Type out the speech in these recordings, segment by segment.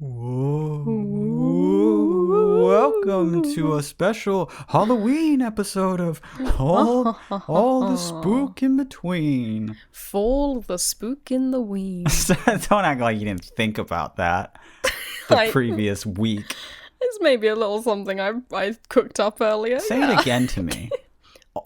Whoa. Welcome to a special Halloween episode of all the spook in between. Fall the spook in the ween. Don't act like you didn't think about that the previous week. It's maybe a little something I cooked up earlier. Say it again to me.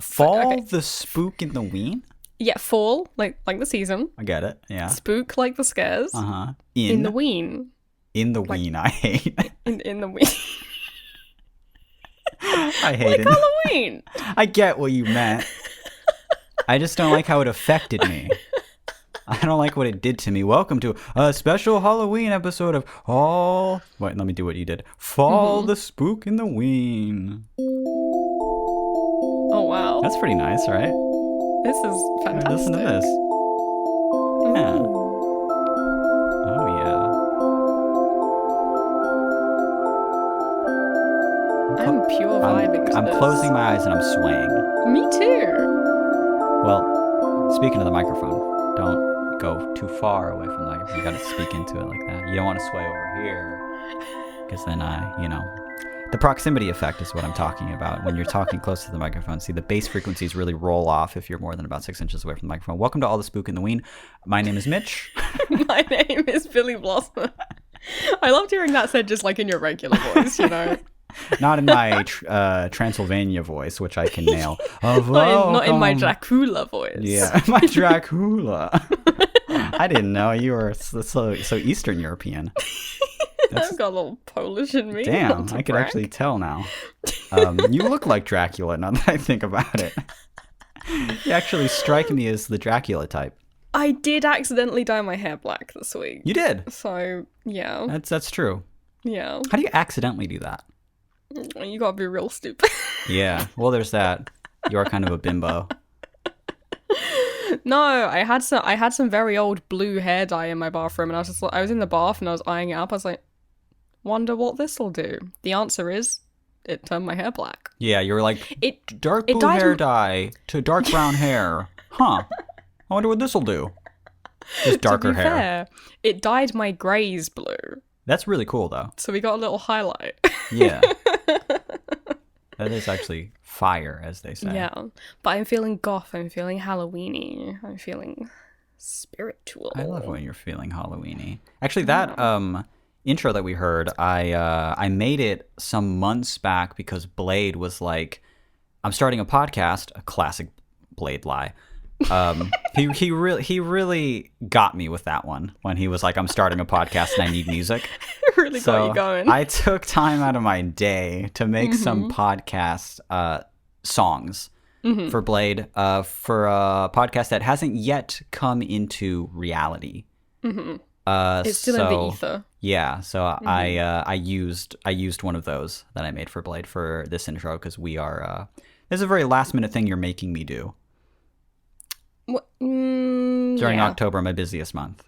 Fall the spook in the ween? Yeah, fall, like the season. I get it, yeah. Spook, like the scares. Uh-huh. In the ween. In the ween, I hate. In the ween. I hate it. Like Halloween. I get what you meant. I just don't like how it affected me. I don't like what it did to me. Welcome to a special Halloween episode of Wait, let me do what you did. Fall the spook in the ween. Oh, wow. That's pretty nice, right? This is fantastic. Listen to this. Yeah. Oh, yeah. I'm pure vibing to I'm this. closing my eyes and I'm swaying. Me too. Well, speaking of the microphone, don't go too far away from the microphone. You gotta speak into it like that. You don't want to sway over here, because then the proximity effect is what I'm talking about. When you're talking close to the microphone, see, the bass frequencies really roll off if you're more than about 6 inches away from the microphone. Welcome to All the Spook in the Ween. My name is Mitch. My name is Billy Blossom. I loved hearing that said just like in your regular voice, you know. Not in my Transylvania voice, which I can nail. Not in my Dracula voice. Yeah, my Dracula. I didn't know you were so Eastern European. I've got a little Polish in me. Damn, I could actually tell now. You look like Dracula now that I think about it. You actually strike me as the Dracula type. I did accidentally dye my hair black this week. You did? So, yeah. That's true. Yeah. How do you accidentally do that? You gotta be real stupid. Yeah, well, there's that. You are kind of a bimbo. No, I had some very old blue hair dye in my bathroom, and I was in the bath and I was eyeing it up. I was like, wonder what this'll do. The answer is, it turned my hair black. Yeah, you were like, dark blue hair dye to dark brown hair. Huh. I wonder what this'll do. Just darker to be hair. Fair, it dyed my greys blue. That's really cool, though. So we got a little highlight. Yeah. That is actually fire, as they say. Yeah, but I'm feeling goth. I'm feeling Halloween-y. I'm feeling spiritual. I love when you're feeling Halloween-y. Actually, that intro that we heard, I made it some months back because Blade was like, I'm starting a podcast, a classic Blade lie. He really got me with that one when he was like, I'm starting a podcast and I need music. Really got you going. I took time out of my day to make some podcast songs for Blade, for a podcast that hasn't yet come into reality. It's still in the ether. Yeah, so I used one of those that I made for Blade for this intro because we are this is a very last minute thing you're making me do. During October, my busiest month.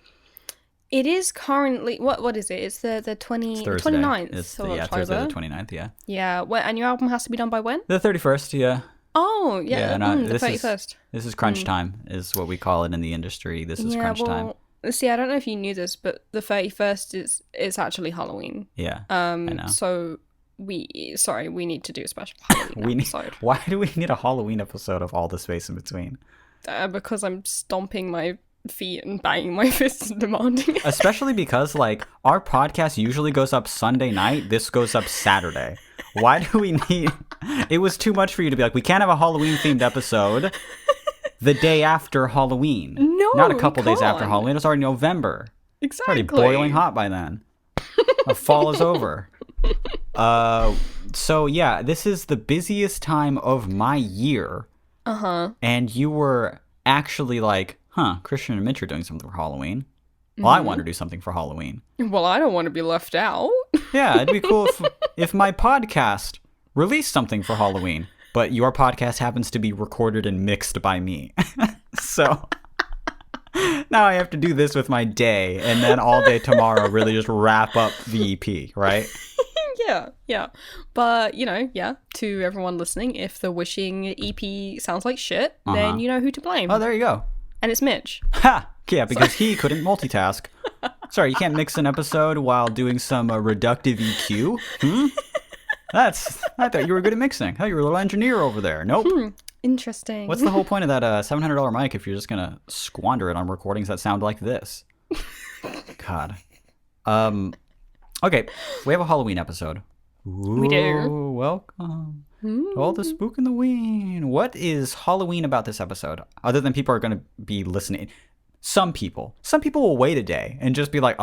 It is currently what is it? It's the 29th. It's of October. Thursday the 29th, yeah. Yeah, and your album has to be done by when? The 31st, yeah. Oh, yeah, the this 31st. This is crunch time, is what we call it in the industry. This is crunch time. See, I don't know if you knew this, but the 31st is actually Halloween. Yeah, I know. So we need to do a special Halloween episode. Why do we need a Halloween episode of all the space in between? Because I'm stomping my feet and banging my fists and demanding it. Especially because, like, our podcast usually goes up Sunday night. This goes up Saturday. Why do we need... It was too much for you to be like, we can't have a Halloween-themed episode the day after Halloween. No, not a couple days after Halloween. It's already November. Exactly. It's already boiling hot by then. The fall is over. So, yeah, this is the busiest time of my year. And you were actually like, Christian and Mitch are doing something for Halloween. Well, I want to do something for Halloween. Well, I don't want to be left out. Yeah, it'd be cool if my podcast released something for Halloween, but your podcast happens to be recorded and mixed by me. So now I have to do this with my day, and then all day tomorrow really just wrap up the EP, right? Yeah. But, to everyone listening, if the Wishing EP sounds like shit, then you know who to blame. Oh, there you go. And it's Mitch. Ha! Yeah, because he couldn't multitask. Sorry, you can't mix an episode while doing some reductive EQ? I thought you were good at mixing. Oh, you're a little engineer over there. Nope. Interesting. What's the whole point of that $700 mic if you're just going to squander it on recordings that sound like this? God. Okay, we have a Halloween episode. Ooh, We do. Welcome to all the spook and the ween. What is Halloween about this episode? Other than people are going to be listening. Some people will wait a day and just be like,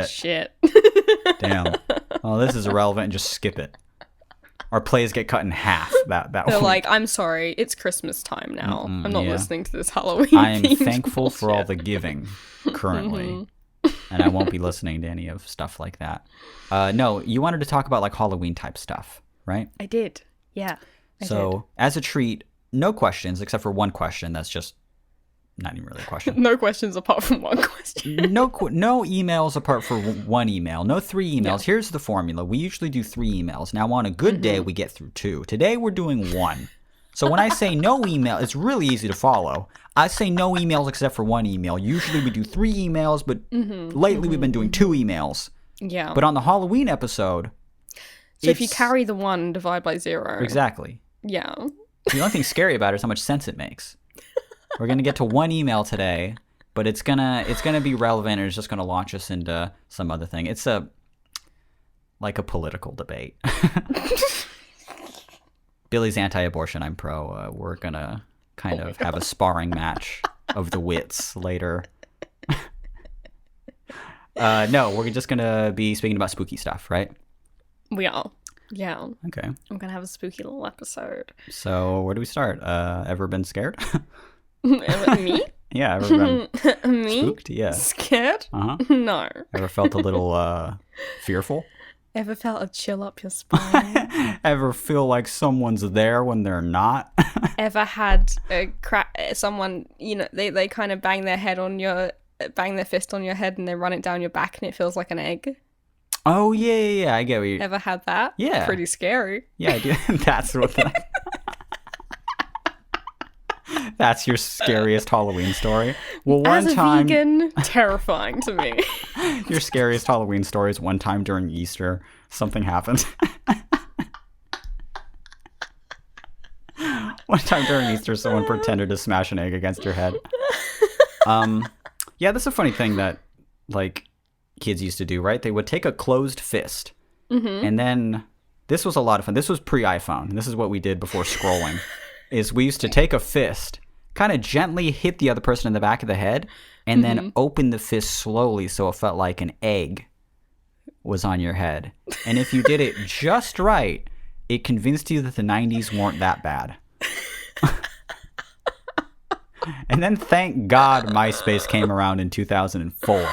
Shit. damn. Oh, this is irrelevant, and just skip it. Our plays get cut in half. That They're week. like, I'm sorry, it's Christmas time now. I'm not yeah. listening to this Halloween. I am themed thankful for all bullshit. the giving currently. And I won't be listening to any of stuff like that. No, you wanted to talk about like Halloween type stuff, right? I did. Yeah. I So as a treat, no questions except for one question that's just not even really a did. question. No questions apart from one question. No emails apart from one email. No 3 emails. Here's the formula. We usually do 3 emails. Now on a good day, we get through 2. Today we're doing 1. So when I say no email, it's really easy to follow. I say no emails except for 1 email. Usually we do 3 emails, but lately we've been doing 2 emails. Yeah. But on the Halloween episode, So if you carry the 1, divide by 0. Exactly. Yeah. The only thing scary about it is how much sense it makes. We're gonna get to 1 email today, but it's gonna be relevant, and it's just gonna launch us into some other thing. It's like a political debate. Billy's anti-abortion. I'm pro. We're gonna kind of have a sparring match of the wits later. No, we're just gonna be speaking about spooky stuff, right? We are. Yeah. Okay. I'm going to have a spooky little episode. So where do we start? Ever been scared? Me? Yeah, ever been Me? spooked? Yeah. Scared? Uh-huh. No. Ever felt a little fearful? Ever felt a chill up your spine? Ever feel like someone's there when they're not? Ever had someone, they kind of bang their fist on your head and they run it down your back and it feels like an egg? Oh, yeah. I get what you... Ever had that? Yeah. Pretty scary. Yeah, I do. That's what That's your scariest Halloween story? Well, As a vegan, terrifying to me. Your scariest Halloween story is one time during Easter, something happened. One time during Easter, someone pretended to smash an egg against your head. Yeah, that's a funny thing that, like, kids used to do, right? They would take a closed fist, and then this was a lot of fun. This was pre-iPhone. This is what we did before scrolling. Is we used to take a fist, kind of gently hit the other person in the back of the head, and then open the fist slowly so it felt like an egg was on your head. And if you did it just right, it convinced you that the 90s weren't that bad. And then thank God MySpace came around in 2004.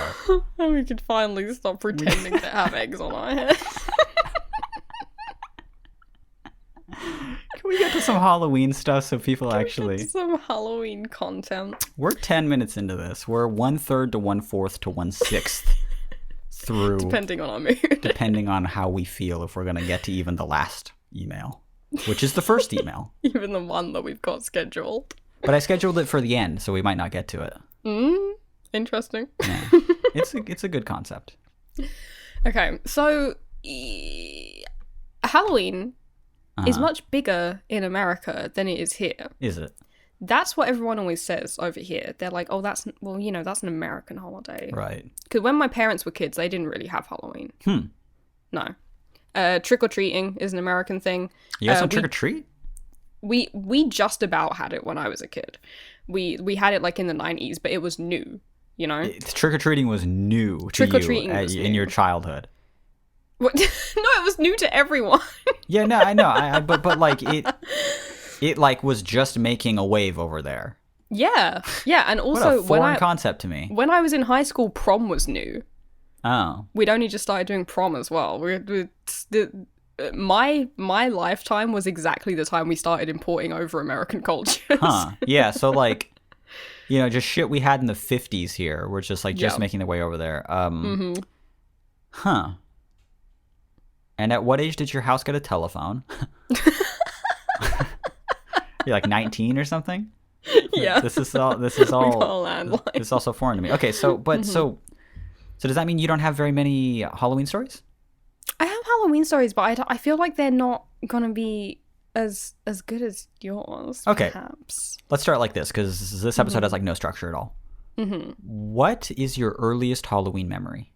And we could finally stop pretending to have eggs on our head. Can we get to some Halloween stuff so people actually... Some Halloween content. We're 10 minutes into this. We're 1/3 to 1/4 to 1/6 through... Depending on our mood. Depending on how we feel, if we're going to get to even the last email, which is the first email. Even the one that we've got scheduled. But I scheduled it for the end, so we might not get to it. Interesting. Yeah. It's a good concept. Okay, so Halloween is much bigger in America than it is here. Is it? That's what everyone always says over here. They're like, oh, that's an American holiday. Right. Because when my parents were kids, they didn't really have Halloween. No. Trick-or-treating is an American thing. You guys don't trick-or-treat? We just about had it when I was a kid. We had it like in the 90s, but it was new, you know? Trick-or-treating was new to Trick-or-treating you was in new. your childhood. What? No, it was new to everyone. Yeah, no, I know. But like it like was just making a wave over there. Yeah, and What also a foreign concept to me. when I was in high school, prom was new. Oh. We'd only just started doing prom as well. My lifetime was exactly the time we started importing over American cultures. Huh. Yeah, so like, just shit we had in the 50s here. We're just like just Yeah. making the way over there. Huh. And at what age did your house get a telephone? You're like 19 or something? Yeah. This is all. We got a landline. This is also foreign to me. Okay, so so does that mean you don't have very many Halloween stories? I have Halloween stories, but I feel like they're not gonna be as good as yours. Okay. Perhaps. Let's start like this because this episode has like no structure at all. What is your earliest Halloween memory?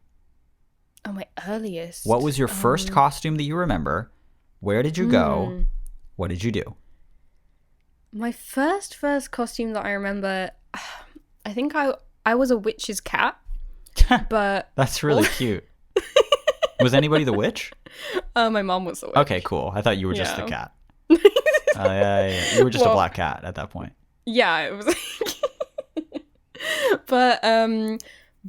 Oh, my earliest. What was your first costume that you remember? Where did you go? What did you do? My first costume that I remember, I think I was a witch's cat, but That's really cute. Was anybody the witch? My mom was the witch. Okay, cool. I thought you were just the Yeah. cat. Yeah. You were just a black cat at that point. Yeah, it was.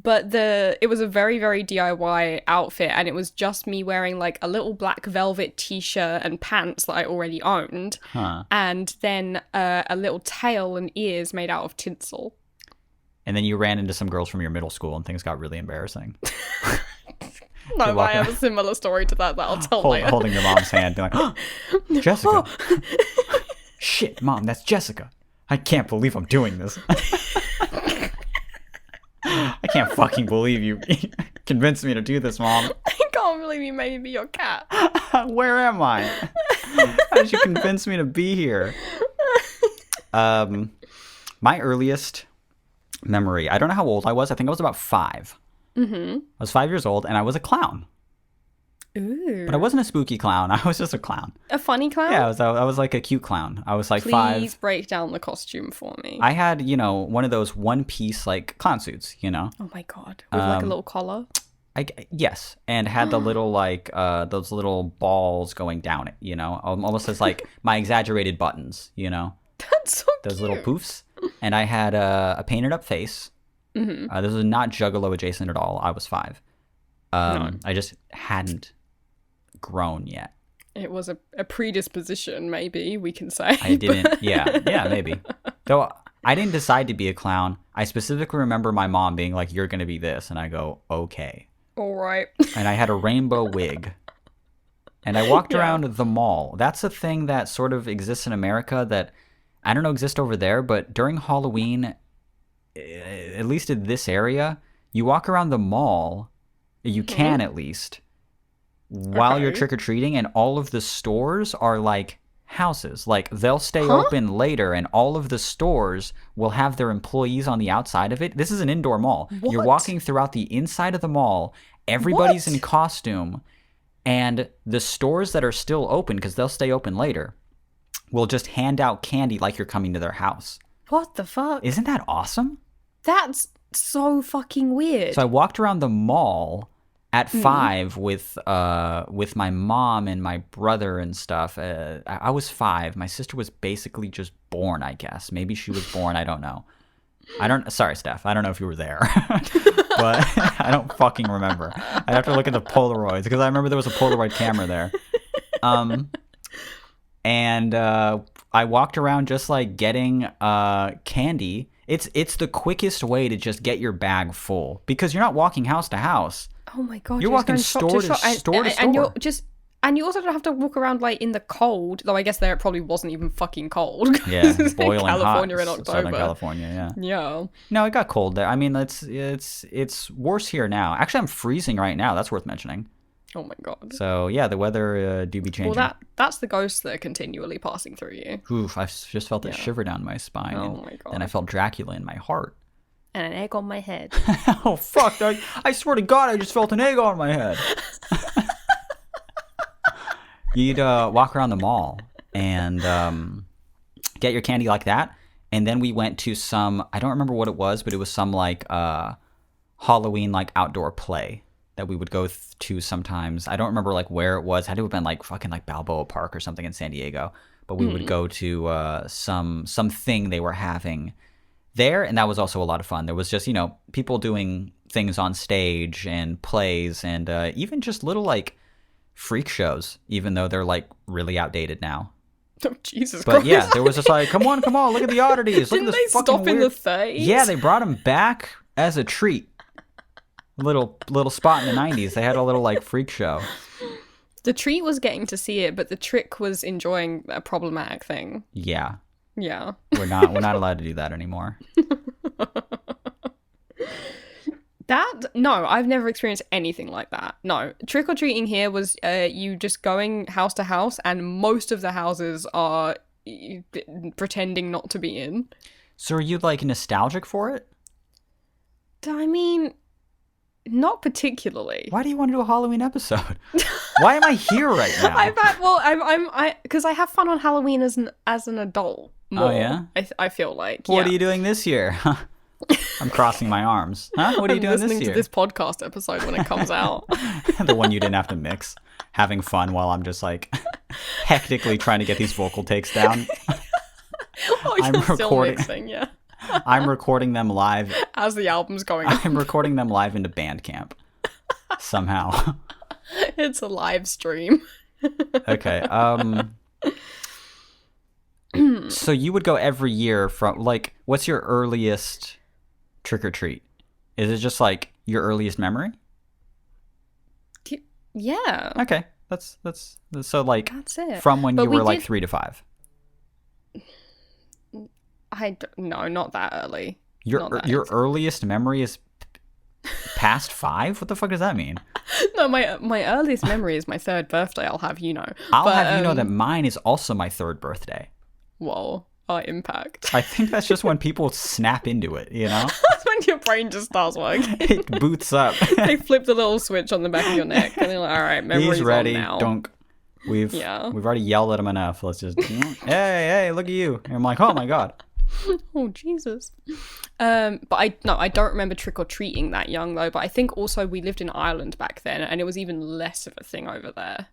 But it was a very, very DIY outfit, and it was just me wearing like a little black velvet t-shirt and pants that I already owned, and then a little tail and ears made out of tinsel. And then you ran into some girls from your middle school and things got really embarrassing. No, I have a similar story to that I'll tell later. Holding your mom's hand, being like, oh, Jessica. Shit, Mom, that's Jessica. I can't believe I'm doing this. I can't fucking believe you convinced me to do this, Mom. I can't believe you made me be your cat. Where am I? How did you convince me to be here? My earliest memory, I don't know how old I was. I think I was about 5. I was 5 years old, and I was a clown. Ooh. But I wasn't a spooky clown. I was just a clown. A funny clown? Yeah, I was like a cute clown. I was like Please 5. break down the costume for me. I had, one of those one-piece like clown suits, Oh my god. With like a little collar? Yes, and had the little like those little balls going down it, almost as like my exaggerated buttons, That's so those cute. little poofs. And I had a painted up face. This was not Juggalo adjacent at all. I was 5. No. I just hadn't grown yet. It was a predisposition, maybe we can say. I didn't. Yeah, maybe. Though I didn't decide to be a clown. I specifically remember my mom being like, "You're gonna be this," and I go, "Okay." All right. And I had a rainbow wig. And I walked around the mall. That's a thing that sort of exists in America that I don't know exists over there, but during Halloween, at least in this area, you walk around the mall, you can at least, while you're trick-or-treating, and all of the stores are like houses. Like they'll stay open later, and all of the stores will have their employees on the outside of it. This is an indoor mall. What? You're walking throughout the inside of the mall. Everybody's in costume, and the stores that are still open, because they'll stay open later, will just hand out candy like you're coming to their house. What the fuck? Isn't that awesome? That's so fucking weird. So I walked around the mall at 5 with my mom and my brother and stuff. I was 5. My sister was basically just born, I guess. Maybe she was born. I don't know. Sorry, Steph. I don't know if you were there, but I don't fucking remember. I'd have to look at the Polaroids because I remember there was a Polaroid camera there. And I walked around just like getting candy. It's the quickest way to just get your bag full because you're not walking house to house. Oh my god! You're walking store to store. And you also don't have to walk around like in the cold. Though I guess there it probably wasn't even fucking cold. Yeah, it's boiling California hot. in October. Southern California, yeah. Yeah. No, it got cold there. I mean, it's worse here now. Actually, I'm freezing right now. That's worth mentioning. Oh my god. So yeah, the weather do be changing. Well, that's the ghosts that are continually passing through you. Oof! I just felt a shiver down my spine. Oh my god. Then I felt Dracula in my heart. And an egg on my head. Oh fuck! I swear to God, I just felt an egg on my head. You'd walk around the mall and get your candy like that, and then we went to some, I don't remember what it was, but it was some like Halloween like outdoor play that we would go to sometimes. I don't remember like where it was. It had to have been like fucking like Balboa Park or something in San Diego. But we would go to something they were having there, and that was also a lot of fun. There was just, people doing things on stage and plays and even just little like freak shows, even though they're like really outdated now. Oh, Jesus but Christ. Yeah, there was just like, come on, look at the oddities. Look Didn't at they this fucking stop in weird... the 30s? Yeah, they brought them back as a treat. A little spot in the 90s. They had a little like freak show. The treat was getting to see it, but the trick was enjoying a problematic thing. Yeah. Yeah. We're not allowed to do that anymore. No, I've never experienced anything like that. No, trick-or-treating here was you just going house to house, and most of the houses are pretending not to be in. So are you, like, nostalgic for it? I mean, not particularly. Why do you want to do a Halloween episode? Why am I here right now? Because I have fun on Halloween as an adult. More, oh yeah, I feel like. What are you doing this year? I'm crossing my arms. Huh? What are you doing this year? Listening to this podcast episode when it comes out. The one you didn't have to mix. Having fun while I'm just like hectically trying to get these vocal takes down. I'm recording. Still mixing, yeah. I'm recording them live as the album's going on. I'm recording them live into Bandcamp somehow. It's a live stream. Okay. So you would go every year from, like, what's your earliest trick or treat? Is it just like your earliest memory? Yeah. Okay. That's so, like, that's it. From when you were like 3 to 5. No, not that early. Your earliest memory is past 5? What the fuck does that mean? No, my earliest memory is my 3rd birthday. I'll have you know. I'll have you know that mine is also my 3rd birthday. Whoa, impact. I think that's just when people snap into it, you know? That's when your brain just starts working. It boots up. They flip the little switch on the back of your neck, and they're like, "All right, memory's He's ready. On now." Dunk. We've already yelled at him enough. Let's just hey, look at you. And I'm like, oh my god. Oh Jesus. But I don't remember trick or treating that young though. But I think also we lived in Ireland back then, and it was even less of a thing over there.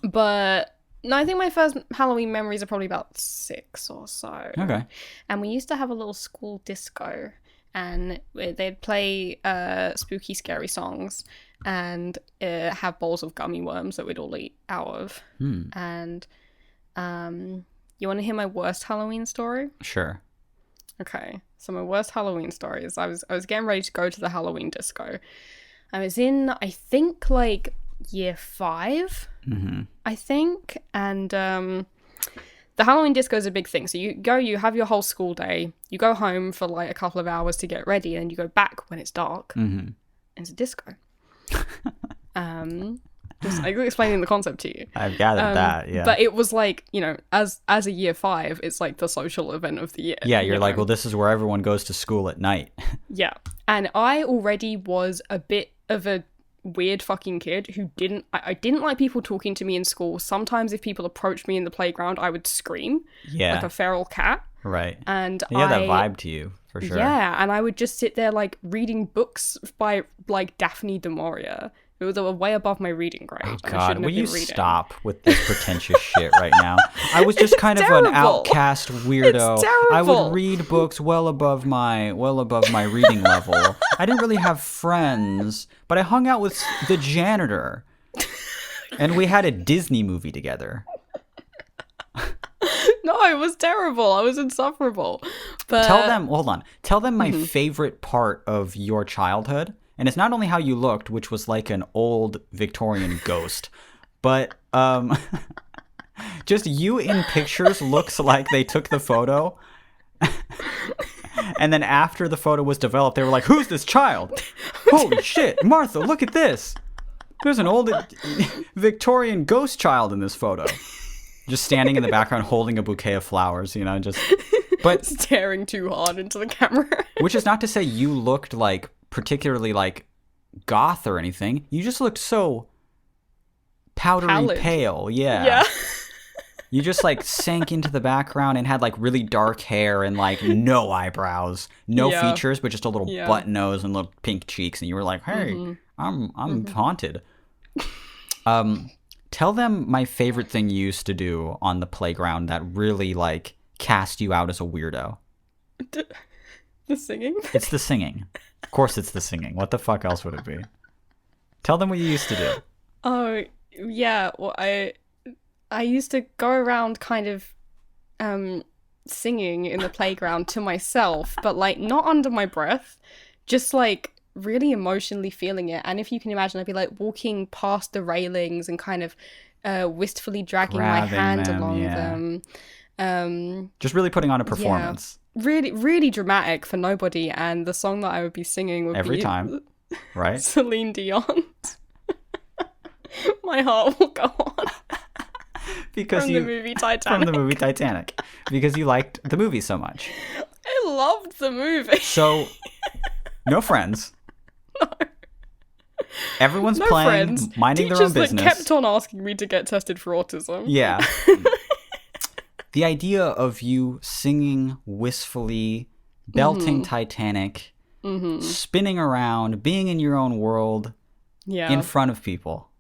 But no, I think my first Halloween memories are probably about 6 or so. Okay. And we used to have a little school disco, and they'd play spooky, scary songs, and have bowls of gummy worms that we'd all eat out of. And you want to hear my worst Halloween story? Sure. Okay. So my worst Halloween story is I was getting ready to go to the Halloween disco. I was in, I think, like year 5, I think. And the Halloween disco is a big thing. So you have your whole school day. You go home for like a couple of hours to get ready, and you go back when it's dark. And it's a disco. Just explaining the concept to you. I've gathered that, yeah. But it was like, you know, as a year 5, it's like the social event of the year. Yeah, you're like, well, this is where everyone goes to school at night. Yeah. And I already was a bit of a weird fucking kid who I didn't like people talking to me in school. Sometimes if people approached me in the playground, I would scream. Yeah. Like a feral cat. Right. And you have that vibe to you, for sure. Yeah, and I would just sit there like reading books by like Daphne du Maurier. It was way above my reading grade. Oh God, will you stop with this pretentious shit right now? I was just kind of an outcast weirdo. It's terrible. I would read books well above my reading level. I didn't really have friends, but I hung out with the janitor, and we had a Disney movie together. No, it was terrible. I was insufferable. But Tell them my favorite part of your childhood. And it's not only how you looked, which was like an old Victorian ghost, but just you in pictures looks like they took the photo. And then after the photo was developed, they were like, who's this child? Holy shit, Martha, look at this. There's an old Victorian ghost child in this photo. Just standing in the background holding a bouquet of flowers, you know, but staring too hard into the camera. Which is not to say you looked like particularly like goth or anything. You just looked so powdery pale. Yeah. You just like sank into the background and had like really dark hair and like no eyebrows, no features, but just a little button nose and little pink cheeks. And you were like, hey, I'm haunted. Tell them my favorite thing you used to do on the playground that really like cast you out as a weirdo. The singing? It's the singing. Of course it's the singing. What the fuck else would it be? Tell them what you used to do. Oh, yeah. Well, I used to go around kind of singing in the playground to myself, but like not under my breath, just like really emotionally feeling it. And if you can imagine, I'd be like walking past the railings and kind of wistfully dragging my Grabbing hand them, along yeah. them. Just really putting on a performance. Really, really dramatic for nobody. And the song that I would be singing would Every be time, right? Celine Dion. My heart will go on. Because From the movie Titanic. From the movie Titanic. Because you liked the movie so much. I loved the movie. So, no friends. No. Everyone's No playing, friends. minding their own Teachers business. that kept on asking me to get tested for autism. Yeah. The idea of you singing wistfully, belting Titanic, spinning around, being in your own world, in front of people.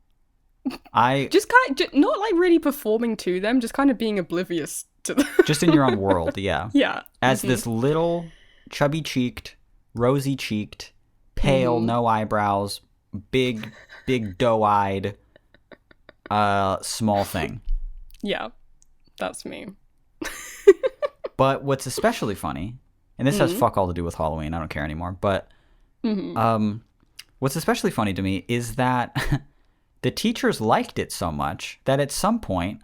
Just not like really performing to them, just kind of being oblivious to them. Just in your own world, yeah. Yeah. As this little, chubby-cheeked, rosy-cheeked, pale, no eyebrows, big doe-eyed, small thing. Yeah, that's me. But what's especially funny, and this has fuck all to do with Halloween, I don't care anymore, but what's especially funny to me is that the teachers liked it so much that at some point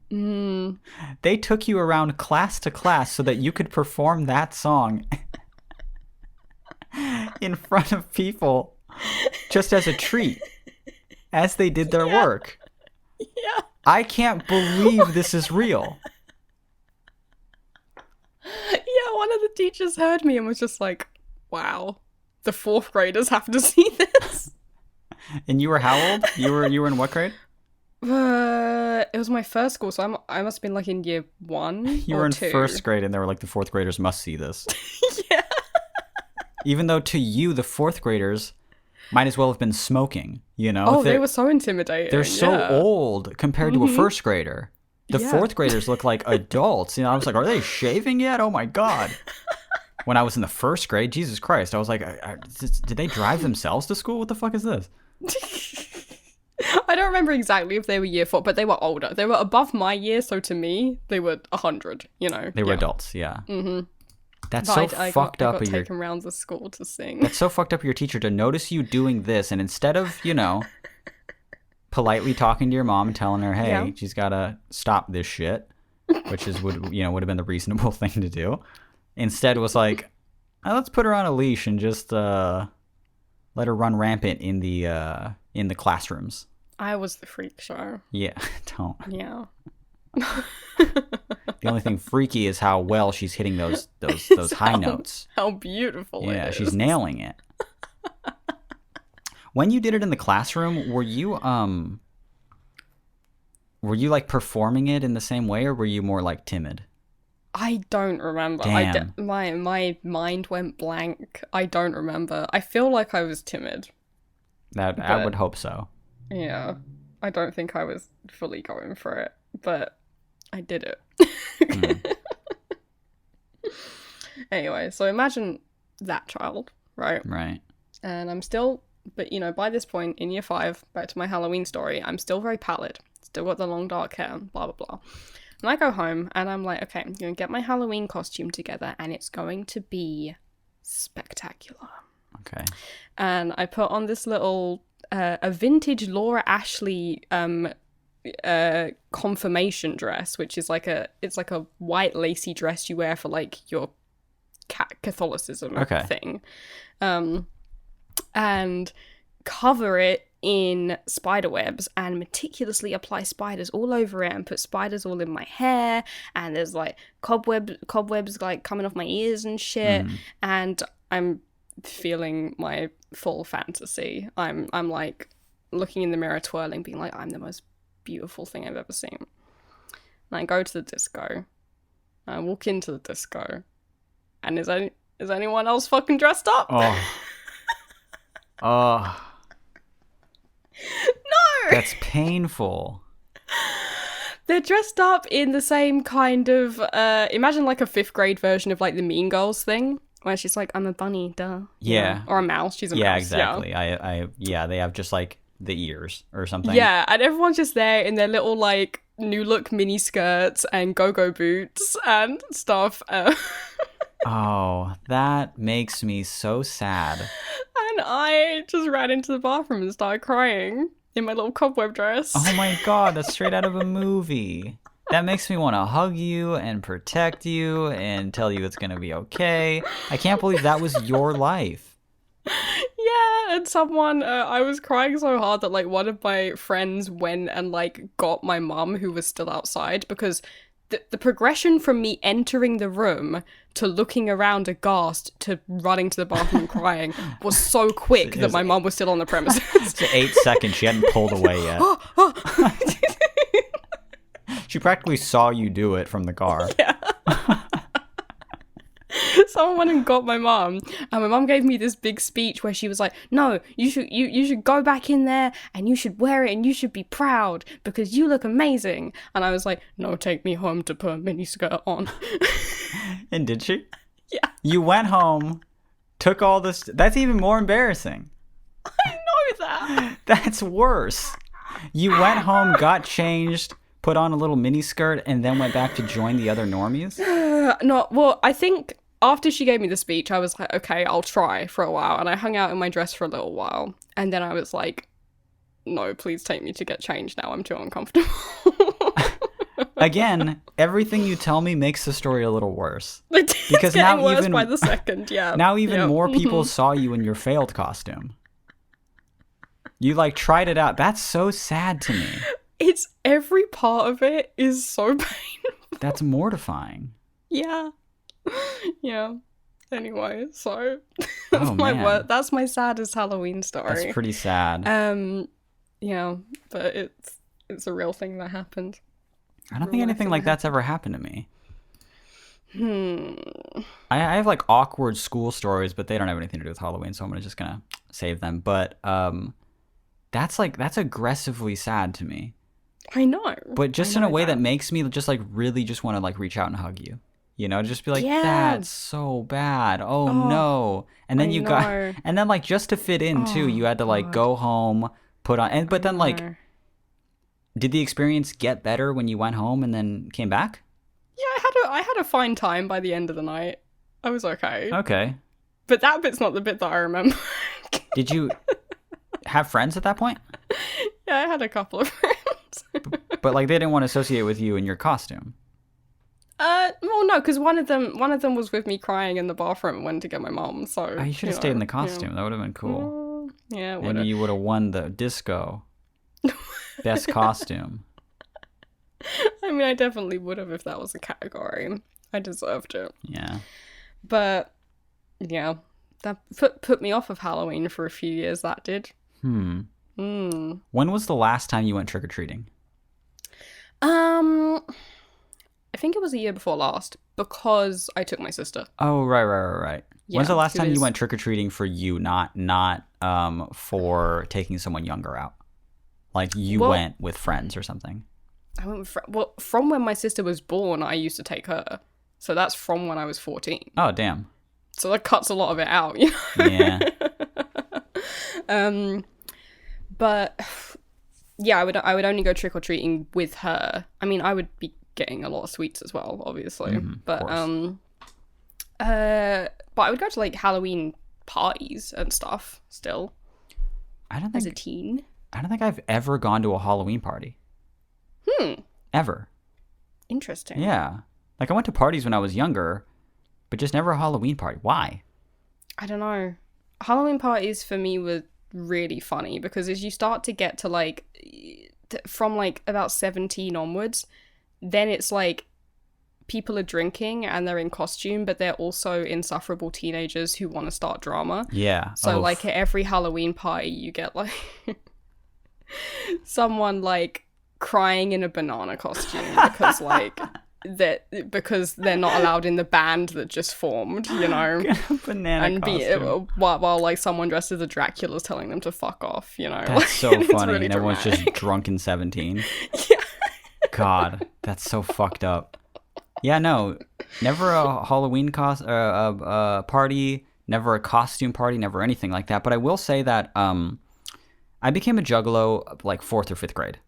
they took you around class to class so that you could perform that song in front of people just as a treat as they did their work. Yeah. I can't believe this is real. Yeah, one of the teachers heard me and was just like, wow, the fourth graders have to see this. And you were how old? You were in what grade? It was my first school, so I must have been like in year 1 You or were in 2. first grade and they were like, the fourth graders must see this. Yeah. Even though to you, the fourth graders might as well have been smoking, you know? Oh, they were so intimidating. They're so old compared to a first grader. The Yeah. fourth graders look like adults. You know, I was like, are they shaving yet? Oh my God. When I was in the first grade, Jesus Christ, I was like, did they drive themselves to school? What the fuck is this? I don't remember exactly if they were year 4, but they were older. They were above my year, so to me, they were 100, you know. They were adults, yeah. Mm-hmm. That's But so I fucked got up of your... taken round the school to sing. That's so fucked up of your teacher to notice you doing this, and instead of, you know, politely talking to your mom and telling her, hey, she's got to stop this shit, which would have been the reasonable thing to do. Instead, it was like, let's put her on a leash and just let her run rampant in the classrooms. I was the freak show. Yeah, don't. Yeah. The only thing freaky is how well she's hitting those high notes. How beautiful it is. She's nailing it. When you did it in the classroom, were you like performing it in the same way, or were you more like timid? I don't remember. Damn. My mind went blank. I don't remember. I feel like I was timid. I would hope so. Yeah. I don't think I was fully going for it, but I did it. Anyway, so imagine that child, right? Right. And I'm still, but you know, by this point in year 5, back to my Halloween story, I'm still very pallid. Still got the long dark hair, blah, blah, blah. And I go home and I'm like, okay, I'm going to get my Halloween costume together and it's going to be spectacular. Okay. And I put on this little, a vintage Laura Ashley confirmation dress, which is it's like a white lacy dress you wear for like your Catholicism thing. And cover it in spider webs and meticulously apply spiders all over it and put spiders all in my hair, and there's like cobwebs like coming off my ears and shit. And I'm feeling my full fantasy. I'm like looking in the mirror, twirling, being like, I'm the most beautiful thing I've ever seen. And I go to the disco. I walk into the disco, and is anyone else fucking dressed up? Oh. No! That's painful. They're dressed up in the same kind of, imagine like a 5th grade version of like the Mean Girls thing, where she's like, I'm a bunny, duh. Yeah. Or a mouse, she's a mouse. Yeah, exactly. Yeah, they have just like the ears or something. Yeah, and everyone's just there in their little like new look mini skirts and go-go boots and stuff. Oh, that makes me so sad. And I just ran into the bathroom and started crying in my little cobweb dress. Oh my God, that's straight out of a movie. That makes me want to hug you and protect you and tell you it's going to be okay. I can't believe that was your life. Yeah, and someone, I was crying so hard that, like, one of my friends went and, like, got my mum, who was still outside, because the progression from me entering the room to looking around aghast to running to the bathroom and crying was so quick that my mum was still on the premises. It's 8 seconds. She hadn't pulled away yet. She practically saw you do it from the car. Yeah. Someone went and got my mum, and my mum gave me this big speech where she was like, no, you should go back in there and you should wear it and you should be proud because you look amazing. And I was like, no, take me home to put a miniskirt on. And did she? Yeah. You went home, took all this. That's even more embarrassing. I know that. That's worse. You went home, got changed, put on a little miniskirt, and then went back to join the other normies? No, well, I think after she gave me the speech, I was like, okay, I'll try for a while. And I hung out in my dress for a little while. And then I was like, no, please take me to get changed now. I'm too uncomfortable. Again, everything you tell me makes the story a little worse. Because now worse even by the second, yeah. Now even more people saw you in your failed costume. You like tried it out. That's so sad to me. It's every part of it is so painful. That's mortifying. Yeah. Yeah. Anyway, so that's my saddest Halloween story. That's pretty sad. Yeah, but it's a real thing that happened. I don't think anything like that's ever happened to me. I have like awkward school stories, but they don't have anything to do with Halloween, so I'm just gonna save them. But that's aggressively sad to me. I know. But just in a way that makes me just like really just want to like reach out and hug you. You know, just be like, that's so bad. Oh no. And then and then like just to fit in too, you had to like go home, put on, but then like, did the experience get better when you went home and then came back? Yeah, I had a fine time by the end of the night. I was okay. Okay. But that bit's not the bit that I remember. Did you have friends at that point? Yeah, I had a couple of friends. But like they didn't want to associate with you in your costume. Well, no, because one of them was with me crying in the bathroom and went to get my mom. So you should have stayed in the costume. That would have been cool. Yeah, maybe you would have won the disco best costume. I mean, I definitely would have if that was a category. I deserved it. Yeah. But yeah, that put me off of Halloween for a few years. That did. When was the last time you went trick or treating? I think it was the year before last because I took my sister. Oh, right. Yeah, when's the last time you went trick-or-treating for you, not for taking someone younger out? Like you went with friends or something? I went with well, from when my sister was born, I used to take her. So that's from when I was 14. Oh, damn. So that cuts a lot of it out, you know? Yeah. But yeah, I would only go trick-or-treating with her. I mean, I would be getting a lot of sweets as well, obviously. But I would go to like Halloween parties and stuff still. As a teen. I don't think I've ever gone to a Halloween party. Ever. Interesting. Yeah. Like I went to parties when I was younger, but just never a Halloween party. Why? I don't know. Halloween parties for me were really funny because as you start to get to like from like about 17 onwards, then it's like people are drinking and they're in costume, but they're also insufferable teenagers who want to start drama. Yeah. So like at every Halloween party, you get like someone like crying in a banana costume because like because they're not allowed in the band that just formed, you know. Banana costume. While like someone dressed as a Dracula's telling them to fuck off, you know. That's so funny. Really and everyone's just drunk in 17. Yeah. God, that's so fucked up. Yeah, no, never a Halloween party, never a costume party, never anything like that. But I will say that I became a juggalo like 4th or 5th grade.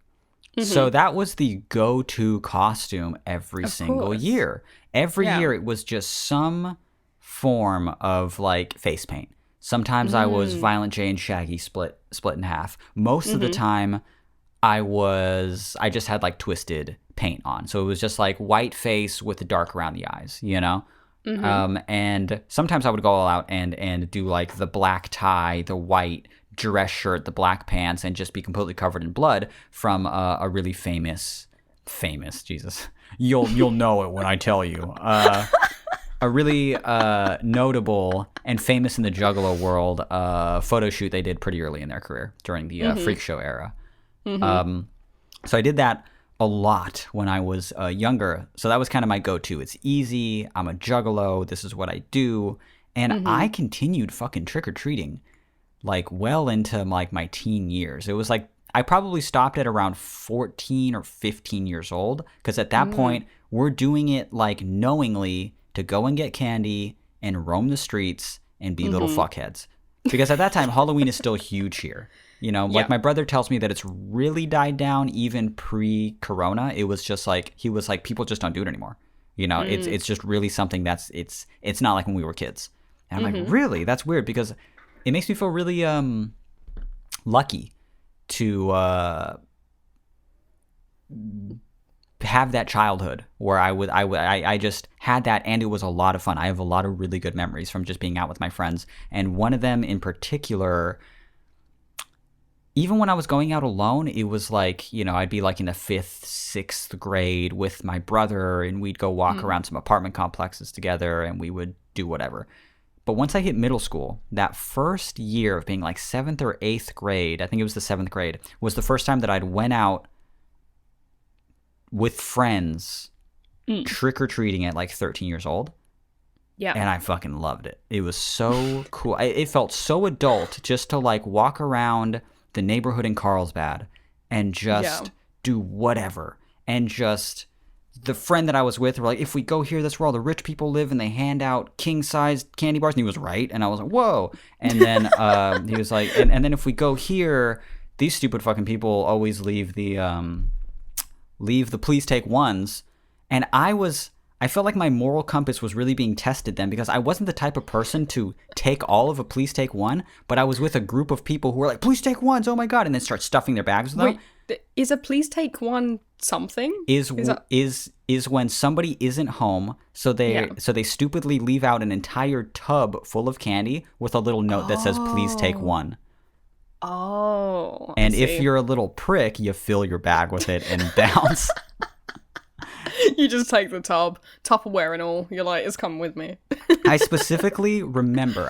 So that was the go-to costume every single year. Every year it was just some form of like face paint. Sometimes I was Violent J and Shaggy split in half. Most of the time I just had like twisted paint on. So it was just like white face with the dark around the eyes, you know? And sometimes I would go all out and do like the black tie, the white dress shirt, the black pants, and just be completely covered in blood from a really famous, Jesus. You'll know it when I tell you. A really notable and famous in the Juggalo world photo shoot they did pretty early in their career during the freak show era. So I did that a lot when I was younger. So that was kind of my go-to. It's easy. I'm a Juggalo. This is what I do. And I continued fucking trick-or-treating like well into like my teen years. It was like I probably stopped at around 14 or 15 years old because at that point we're doing it like knowingly to go and get candy and roam the streets and be little fuckheads. Because at that time, Halloween is still huge here. You know, like my brother tells me that it's really died down even pre-corona. It was just like, he was like, people just don't do it anymore. You know, it's just really something that's, it's not like when we were kids. And I'm like, really? That's weird because it makes me feel really lucky to have that childhood where I just had that, and it was a lot of fun. I have a lot of really good memories from just being out with my friends, and one of them in particular, even when I was going out alone, it was like, you know, I'd be like in the 5th, 6th grade with my brother, and we'd go walk around some apartment complexes together, and we would do whatever. But once I hit middle school, that first year of being like 7th or 8th grade, I think it was the 7th grade, was the first time that I'd went out with friends trick-or-treating at like 13 years old. Yeah. And I fucking loved it. It was so cool. It felt so adult just to like walk around the neighborhood in Carlsbad and just do whatever. And just the friend that I was with were like, if we go here, that's where all the rich people live, and they hand out king-sized candy bars. And he was right. And I was like, whoa. And then he was like, and then if we go here, these stupid fucking people always leave the please take ones. And I felt like my moral compass was really being tested then, because I wasn't the type of person to take all of a please take one, but I was with a group of people who were like, please take ones, oh my god, and then start stuffing their bags with them. Wait, is a please take one something? Is when somebody isn't home, so they stupidly leave out an entire tub full of candy with a little note that says please take one. Oh. And if you're a little prick, you fill your bag with it and bounce. You just take the Tupperware and all. You're like, it's coming with me. I specifically remember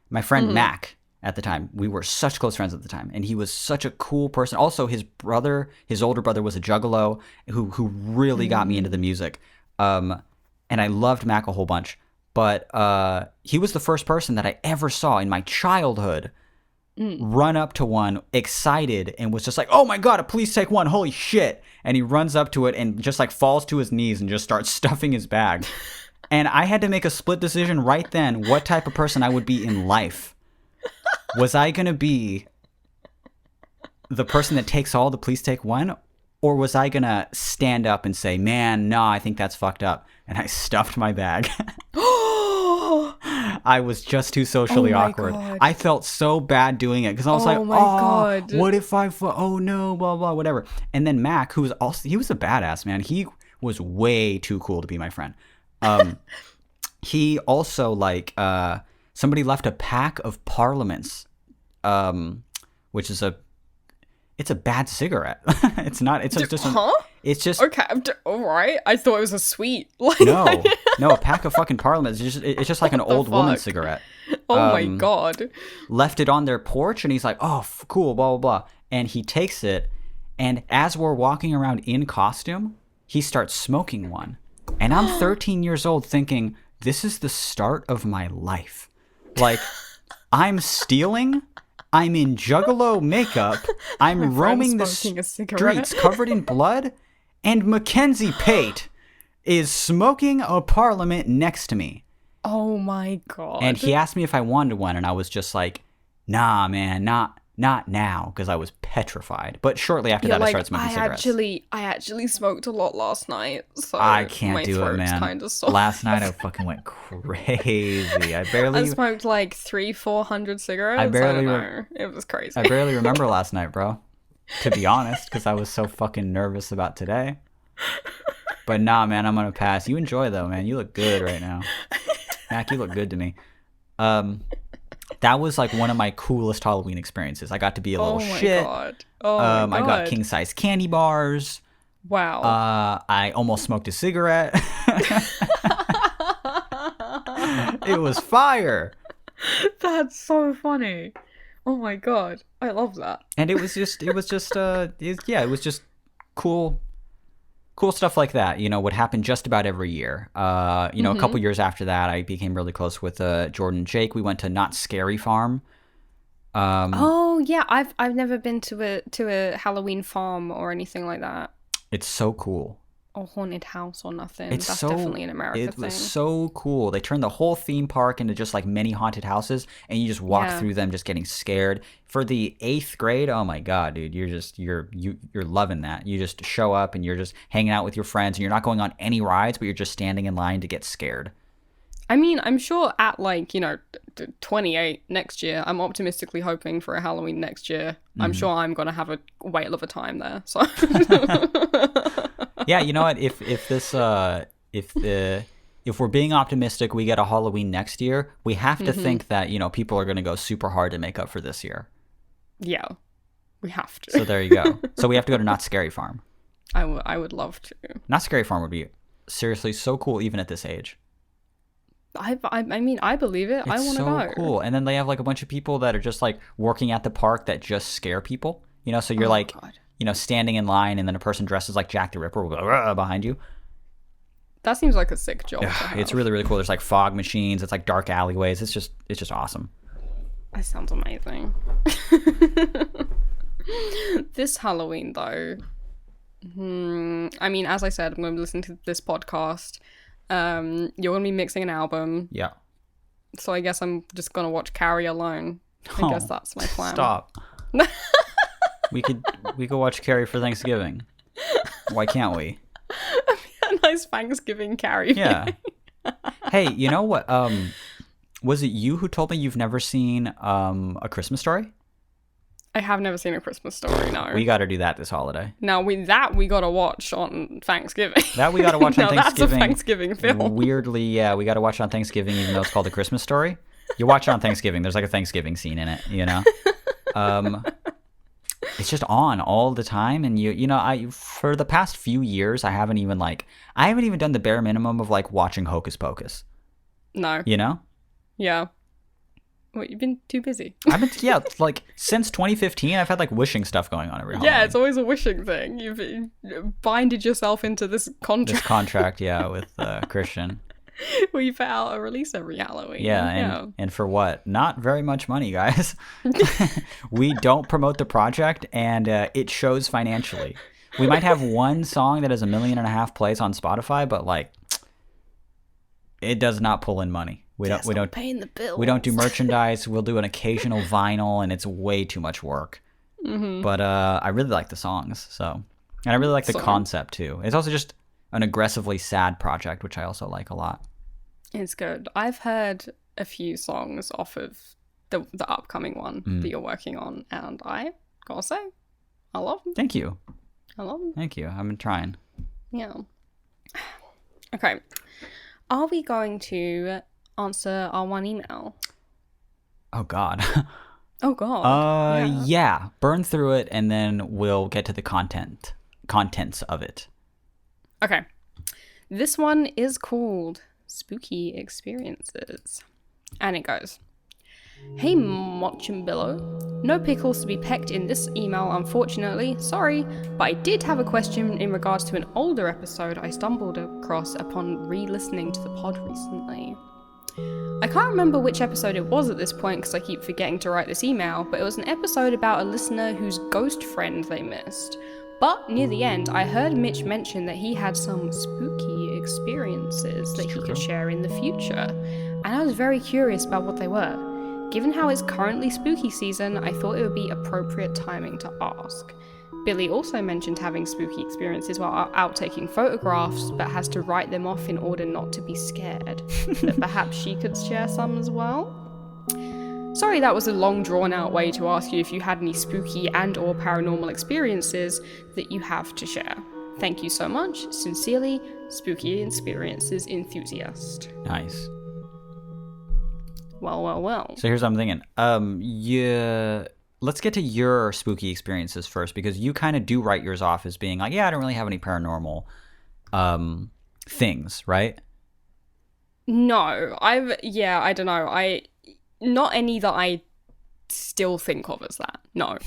my friend Mac at the time. We were such close friends at the time, and he was such a cool person. Also, his older brother was a juggalo who really got me into the music. And I loved Mac a whole bunch. But he was the first person that I ever saw in my childhood run up to one excited and was just like, oh my god, a please take one, holy shit. And he runs up to it and just like falls to his knees and just starts stuffing his bag. And I had to make a split decision right then what type of person I would be in life. Was I going to be the person that takes all the please take one? Or was I going to stand up and say, man, no, I think that's fucked up. And I stuffed my bag. I was just too socially awkward. God. I felt so bad doing it because I was like, God. What if oh no, blah, blah, whatever. And then Mac, he was a badass, man. He was way too cool to be my friend. He also somebody left a pack of Parliaments, which is it's a bad cigarette. It's not. It's just. It's just okay. All right. I thought it was a sweet. No, a pack of fucking Parliaments. It's just like an old woman cigarette. Oh my god. Left it on their porch, and he's like, "Oh, cool, blah blah blah." And he takes it, and as we're walking around in costume, he starts smoking one, and I'm 13 years old, thinking, "This is the start of my life." Like, I'm stealing. I'm in juggalo makeup. I'm roaming the streets covered in blood. And Mackenzie Pate is smoking a Parliament next to me. Oh my god. And he asked me if I wanted one. And I was just like, nah, man, not Not now, because I was petrified. But shortly after You're that, I like, started smoking cigarettes. I actually smoked a lot last night, so I can't my do it, throat's man. kind of sore. Last night I fucking went crazy. I smoked like 300-400 cigarettes. I don't know. It was crazy. I barely remember last night, bro. To be honest, because I was so fucking nervous about today. But nah, man, I'm gonna pass. You enjoy though, man. You look good right now. Mac, you look good to me. That was like one of my coolest Halloween experiences. I got to be a little shit. God. Oh my God. I got king size candy bars. Wow. I almost smoked a cigarette. It was fire. That's so funny. Oh my God. I love that. And it was just cool stuff like that, would happen just about every year. A couple years after that, I became really close with Jordan and Jake. We went to Not Scary Farm. Oh yeah, I've never been to a Halloween farm or anything like that. It's so cool. Or haunted house or nothing. That's definitely an America thing. It was so cool. They turned the whole theme park into just like many haunted houses, and you just walk through them just getting scared. For the 8th grade, oh my God, dude, you're loving that. You just show up and you're just hanging out with your friends, and you're not going on any rides, but you're just standing in line to get scared. I mean, I'm sure at 28 next year, I'm optimistically hoping for a Halloween next year. I'm sure I'm going to have a whale of a time there. So yeah, you know what? If we're being optimistic, we get a Halloween next year. We have to think that people are going to go super hard to make up for this year. Yeah, we have to. So there you go. So we have to go to Not Scary Farm. I would love to. Not Scary Farm would be seriously so cool, even at this age. I mean, I believe it. I want to go. It's so cool. And then they have like a bunch of people that are just like working at the park that just scare people. So you're God. Standing in line, and then a person dresses like Jack the Ripper will go behind you. That seems like a sick job. It's really, really cool. There's like fog machines. It's like dark alleyways. It's just awesome. That sounds amazing. This Halloween, though, I mean, as I said, I'm going to be listening to this podcast. You're going to be mixing an album. Yeah. So I guess I'm just going to watch Carrie alone. I guess that's my plan. Stop. We could watch Carrie for Thanksgiving. Why can't we? A nice Thanksgiving Carrie. Yeah. Hey, you know what? Was it you who told me you've never seen A Christmas Story? I have never seen A Christmas Story, no. We got to do that this holiday. Now, we got to watch on Thanksgiving. That we got to watch on Thanksgiving. That's a Thanksgiving film. Weirdly, yeah, we got to watch on Thanksgiving, even though it's called A Christmas Story. You watch it on Thanksgiving. There's like a Thanksgiving scene in it, It's just on all the time, and I for the past few years I haven't even done the bare minimum of like watching Hocus Pocus. No. Yeah. What, you've been too busy? Like since 2015 I've had like wishing stuff going on every Halloween. Yeah, it's always a wishing thing. You've binded yourself into this contract. With Christian. Well, you put out a release every Halloween. Yeah, and for what? Not very much money, guys. We don't promote the project, and it shows financially. We might have one song that has 1.5 million plays on Spotify, but like, it does not pull in money. We don't paying the bills. We don't do merchandise. We'll do an occasional vinyl, and it's way too much work. Mm-hmm. But I really like the songs, and I really like the concept too. It's also just an aggressively sad project, which I also like a lot. It's good. I've heard a few songs off of the upcoming one that you're working on, and I gotta say, I love them. Thank you. I love them. Thank you. I've been trying. Yeah. Okay. Are we going to answer our one email? Oh, God. Oh, God. Yeah. Burn through it, and then we'll get to the contents of it. Okay. This one is called Spooky Experiences. And it goes, Hey Mochimbillo, no pickles to be pecked in this email unfortunately, sorry, but I did have a question in regards to an older episode I stumbled across upon re-listening to the pod recently. I can't remember which episode it was at this point because I keep forgetting to write this email, but it was an episode about a listener whose ghost friend they missed. But near the end, I heard Mitch mention that he had some spooky experiences that he could share in the future, and I was very curious about what they were. Given how it's currently spooky season, I thought it would be appropriate timing to ask. Billy also mentioned having spooky experiences while out taking photographs, but has to write them off in order not to be scared. But perhaps she could share some as well? Sorry that was a long drawn out way to ask you if you had any spooky and or paranormal experiences that you have to share. Thank you so much. Sincerely, Spooky Experiences Enthusiast. Nice. Well. So here's what I'm thinking. Let's get to your spooky experiences first, because you kind of do write yours off as being like, yeah, I don't really have any paranormal things, right? No, I don't know. Not any that I still think of as that. No.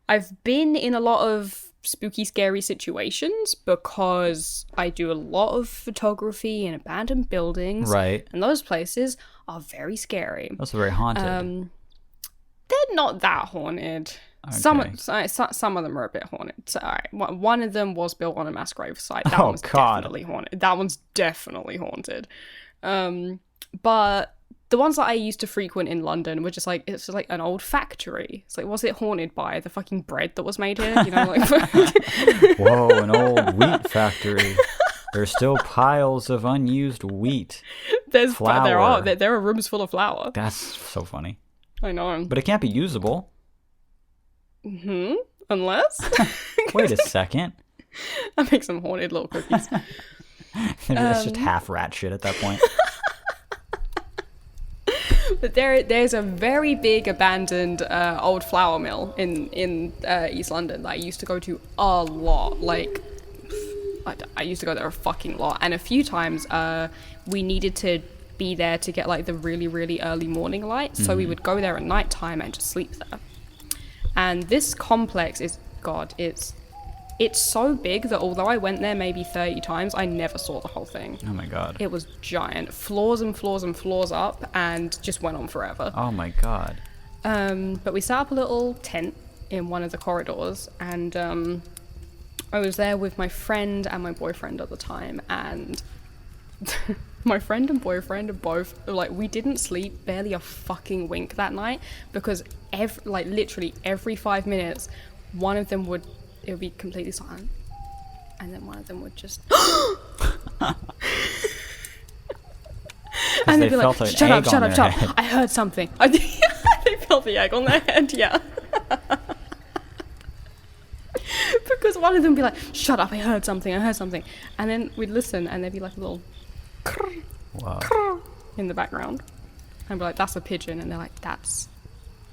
I've been in a lot of spooky, scary situations because I do a lot of photography in abandoned buildings. Right. And those places are very scary. Also very haunted. They're not that haunted. Okay. Some of them are a bit haunted. So, all right, one of them was built on a mass grave site. That one's definitely haunted. That one's definitely haunted. But the ones that I used to frequent in London were just like, it's just like an old factory. It's like, was it haunted by the fucking bread that was made here? You know, like whoa, an old wheat factory. There's still piles of unused wheat. There are rooms full of flour. That's so funny. I know. But it can't be usable. Unless? Wait a second. I make some haunted little cookies. That's just half rat shit at that point. But there's a very big abandoned old flour mill in East London that I used to go to a lot. Like, I used to go there a fucking lot. And a few times we needed to be there to get like the really, really early morning light. So we would go there at night time and just sleep there. And this complex is, God, it's so big that although I went there maybe 30 times, I never saw the whole thing. Oh my God. It was giant. Floors and floors and floors up, and just went on forever. Oh my God. But we set up a little tent in one of the corridors, and I was there with my friend and my boyfriend at the time, and my friend and boyfriend are both, like, we didn't sleep barely a fucking wink that night, because literally every 5 minutes, one of them would be completely silent, and then one of them would just and they'd be like, shut up, I heard something. They felt the egg on their head, yeah. Because one of them would be like, shut up, I heard something, and then we'd listen, and there'd be like a little wow. in the background, and we're like, that's a pigeon, and they're like, that's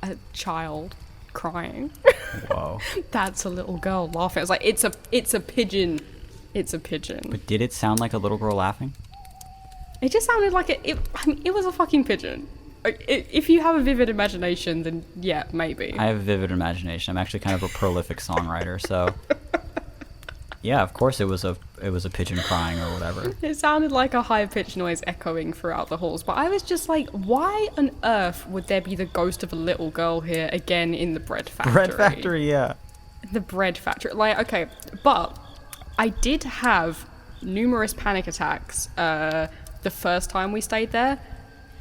a child crying. Whoa. That's a little girl laughing. I was like, it's a pigeon. It's a pigeon. But did it sound like a little girl laughing? It just sounded like it was a fucking pigeon. If you have a vivid imagination, then yeah, maybe. I have a vivid imagination. I'm actually kind of a prolific songwriter, so yeah, of course it was a pigeon crying or whatever. It sounded like a high-pitched noise echoing throughout the halls, but I was just like, why on earth would there be the ghost of a little girl here again in the bread factory? Bread factory, yeah. The bread factory. Like, okay, but I did have numerous panic attacks the first time we stayed there.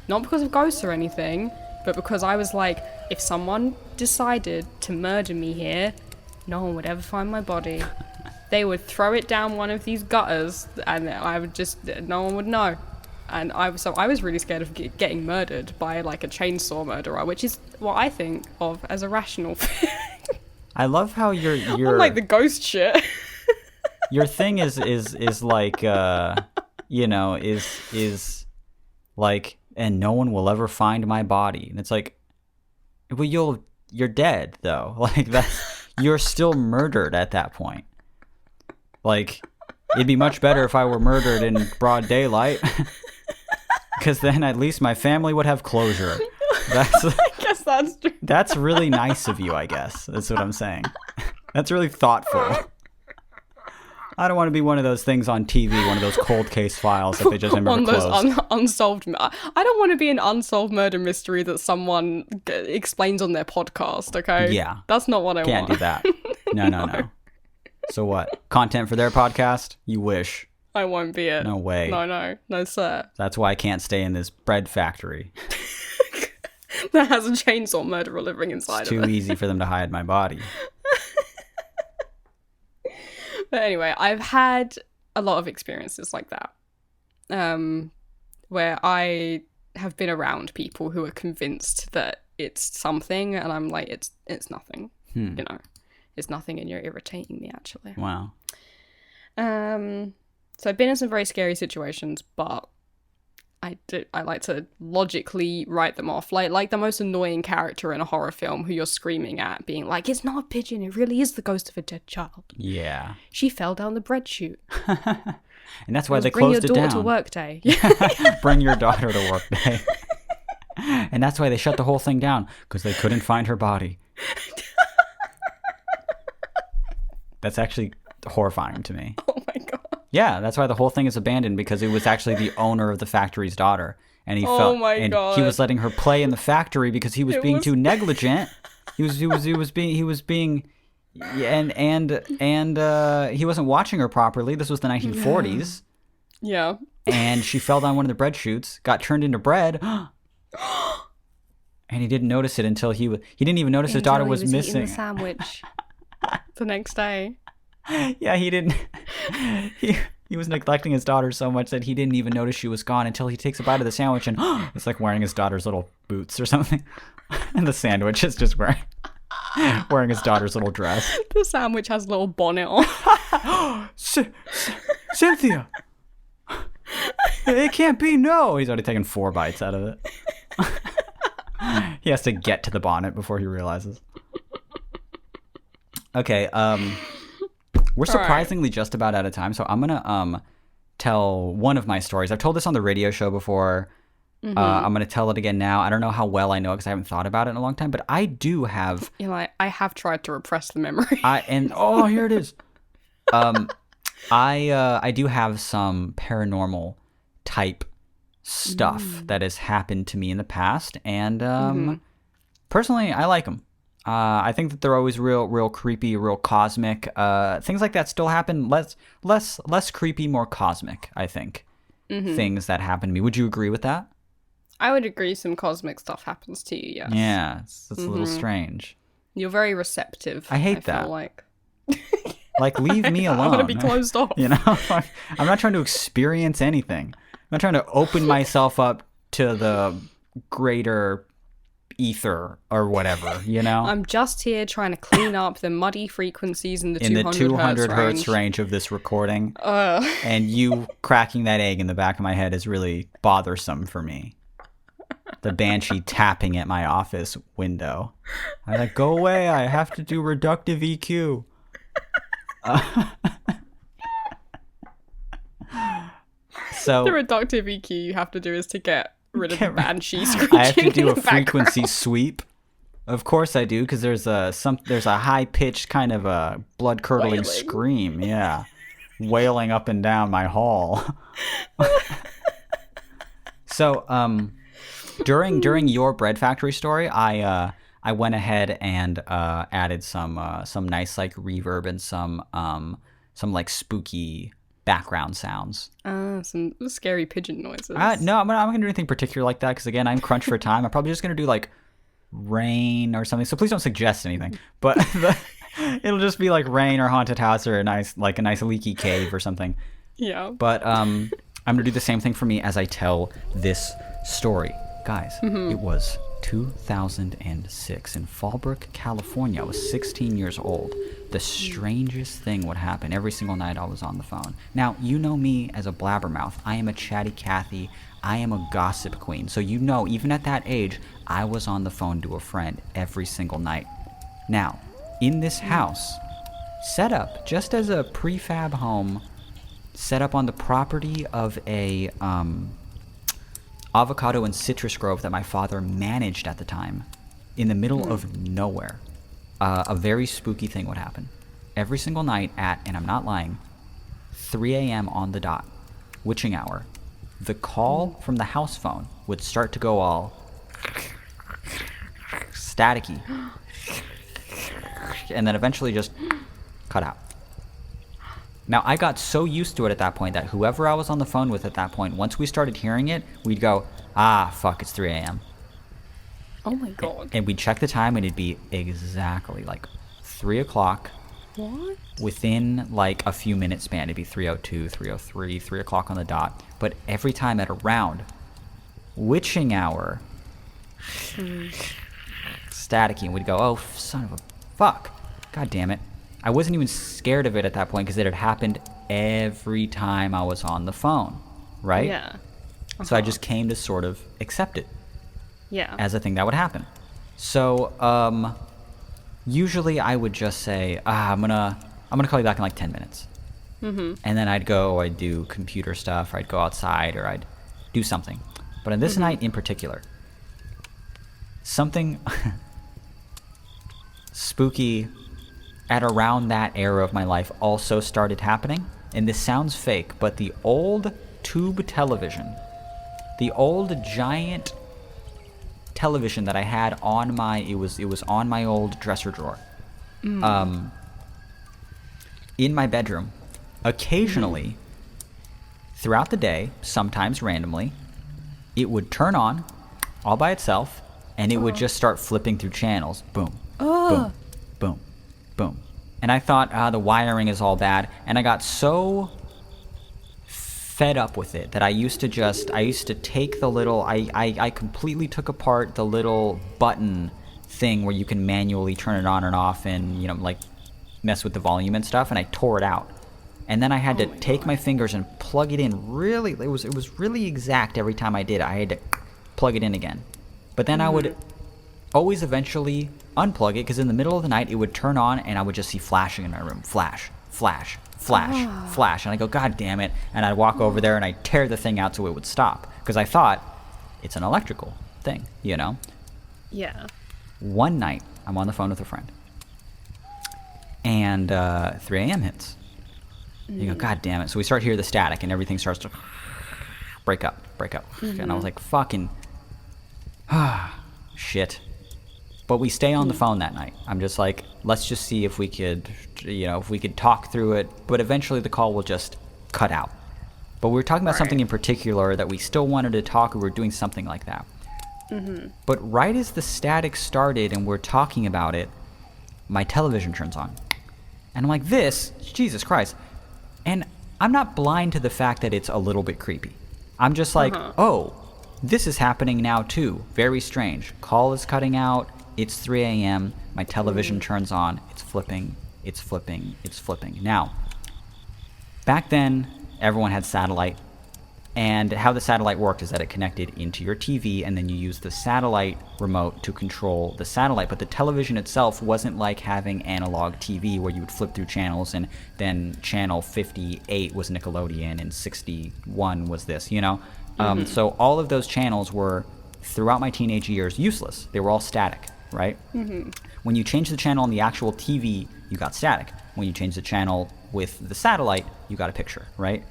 Not because of ghosts or anything, but because I was like, if someone decided to murder me here, no one would ever find my body. They would throw it down one of these gutters, and I would no one would know. And I was really scared of getting murdered by like a chainsaw murderer, which is what I think of as a rational thing. I love how you're like the ghost shit. Your thing is like is like, and no one will ever find my body. And it's like, well, you're dead though. Like you're still murdered at that point. Like, it'd be much better if I were murdered in broad daylight, because then at least my family would have closure. I guess that's true. That's really nice of you, I guess. That's what I'm saying. That's really thoughtful. I don't want to be one of those things on TV, one of those cold case files that they just never closed. One of those unsolved. I don't want to be an unsolved murder mystery that someone explains on their podcast. Okay. Yeah. That's not what I want. Can't do that. No. So what? Content for their podcast? You wish. I won't be it. No way. No, sir. That's why I can't stay in this bread factory. that has a chainsaw murderer living inside It's of it. too easy for them to hide my body. But anyway, I've had a lot of experiences like that, where I have been around people who are convinced that it's something, and I'm like, it's nothing. You know, it's nothing, and you're irritating me, actually. Wow. So I've been in some very scary situations, but I like to logically write them off, like the most annoying character in a horror film who you're screaming at, being like, "It's not a pigeon, it really is the ghost of a dead child. Yeah. She fell down the bread chute." And that's why they closed it down. Bring your daughter to work day. Bring your daughter to work day. And that's why they shut the whole thing down, because they couldn't find her body. That's actually horrifying to me. Oh my god. Yeah, that's why the whole thing is abandoned, because it was actually the owner of the factory's daughter, and he God. He was letting her play in the factory because he was being too negligent. He was being and he wasn't watching her properly. This was the 1940s. Yeah. And she fell down one of the bread chutes, got turned into bread. And he didn't notice it until he didn't even notice his daughter was missing. Eating the sandwich the next day. Yeah, he didn't. He was neglecting his daughter so much that he didn't even notice she was gone until he takes a bite of the sandwich, and it's like wearing his daughter's little boots or something. And the sandwich is just wearing his daughter's little dress. The sandwich has a little bonnet on. Cynthia! It can't be, no! He's already taken 4 bites out of it. He has to get to the bonnet before he realizes. Okay, we're surprisingly just about out of time, so I'm gonna tell one of my stories. I've told this on the radio show before. I'm gonna tell it again now. I don't know how well I know because I haven't thought about it in a long time, but I do have. You're like, I have tried to repress the memory. Here it is. I do have some paranormal type stuff that has happened to me in the past, and personally, I like them. I think that they're always real creepy, real cosmic. Things like that still happen. Less creepy, more cosmic, I think. Things that happen to me. Would you agree with that? I would agree some cosmic stuff happens to you, yes. Yeah, it's a little strange. You're very receptive. I hate that. Feel like. Like, leave me alone. I want to be closed off. You know? I'm not trying to experience anything. I'm not trying to open myself up to the greater ether or whatever, you know? I'm just here trying to clean up the muddy frequencies in the 200 hertz range of this recording. And you cracking that egg in the back of my head is really bothersome for me. The banshee tapping at my office window. I'm like, go away, I have to do reductive EQ. So the reductive EQ you have to do is to get rid of the banshee screeching. I have to do a frequency background. Sweep. Of course I do, because there's a high pitched kind of a blood curdling scream, yeah, wailing up and down my hall. So during your bread factory story, I went ahead and added some nice like reverb and some like spooky background sounds. Some scary pigeon noises. No, I'm not gonna do anything particular like that because again, I'm crunched for time. I'm probably just gonna do like rain or something. So please don't suggest anything. But it'll just be like rain or haunted house or a nice leaky cave or something. Yeah. But I'm gonna do the same thing for me as I tell this story, guys. It was 2006 in Fallbrook, California. I was 16 years old. The strangest thing would happen every single night I was on the phone. Now, you know me as a blabbermouth. I am a chatty Cathy. I am a gossip queen. So you know, even at that age, I was on the phone to a friend every single night. Now, in this house, set up just as a prefab home, set up on the property of a avocado and citrus grove that my father managed at the time, in the middle of nowhere. A very spooky thing would happen. Every single night at, and I'm not lying, 3 a.m. on the dot, witching hour, the call from the house phone would start to go all staticky, and then eventually just cut out. Now, I got so used to it at that point that whoever I was on the phone with at that point, once we started hearing it, we'd go, ah, fuck, it's 3 a.m. Oh my god. And we'd check the time, and it'd be exactly like 3 o'clock. What? Within like a few minute span, it'd be 3:02, 3:03, 3 o'clock on the dot. But every time at around witching hour, staticky, and we'd go, oh, son of a fuck. God damn it. I wasn't even scared of it at that point because it had happened every time I was on the phone, right? Yeah. So I just came to sort of accept it Yeah. as a thing that would happen. So, usually I would just say, I'm gonna call you back in like 10 minutes. And then I'd do computer stuff, or I'd go outside, or I'd do something. But on this night in particular, something spooky at around that era of my life also started happening. And this sounds fake, but the old tube television, the old giant television that I had on it was on my old dresser drawer, in my bedroom, occasionally throughout the day, sometimes randomly, it would turn on all by itself, and it would just start flipping through channels. Boom, boom, boom, boom. And I thought, the wiring is all bad, and I got so fed up with it that I used to take the little, I completely took apart the little button thing where you can manually turn it on and off and, like mess with the volume and stuff, and I tore it out. And then I had to take my fingers and plug it in really, it was really exact every time I did it. I had to plug it in again. But then I would always eventually unplug it because in the middle of the night it would turn on and I would just see flashing in my room. Flash, flash, flash, flash. And I go, God damn it. And I'd walk over there and I'd tear the thing out so it would stop. Because I thought, it's an electrical thing, Yeah. One night, I'm on the phone with a friend. And 3 a.m. hits. You go, God damn it. So we start to hear the static and everything starts to break up. And I was like, fucking, shit. But we stay on the phone that night. I'm just like, let's just see if we could, if we could talk through it. But eventually the call will just cut out. But we were talking about something in particular that we still wanted to talk, or we were doing something like that. But right as the static started and we're talking about it, my television turns on. And I'm like, Jesus Christ. And I'm not blind to the fact that it's a little bit creepy. I'm just like, oh, this is happening now too. Very strange. Call is cutting out. It's 3 a.m. My television turns on. It's flipping. Now, back then, everyone had satellite. And how the satellite worked is that it connected into your TV, and then you used the satellite remote to control the satellite. But the television itself wasn't like having analog TV where you would flip through channels, and then channel 58 was Nickelodeon and 61 was this, So all of those channels were, throughout my teenage years, useless. They were all static, right? When you change the channel on the actual TV, you got static. When you change the channel with the satellite, you got a picture, right?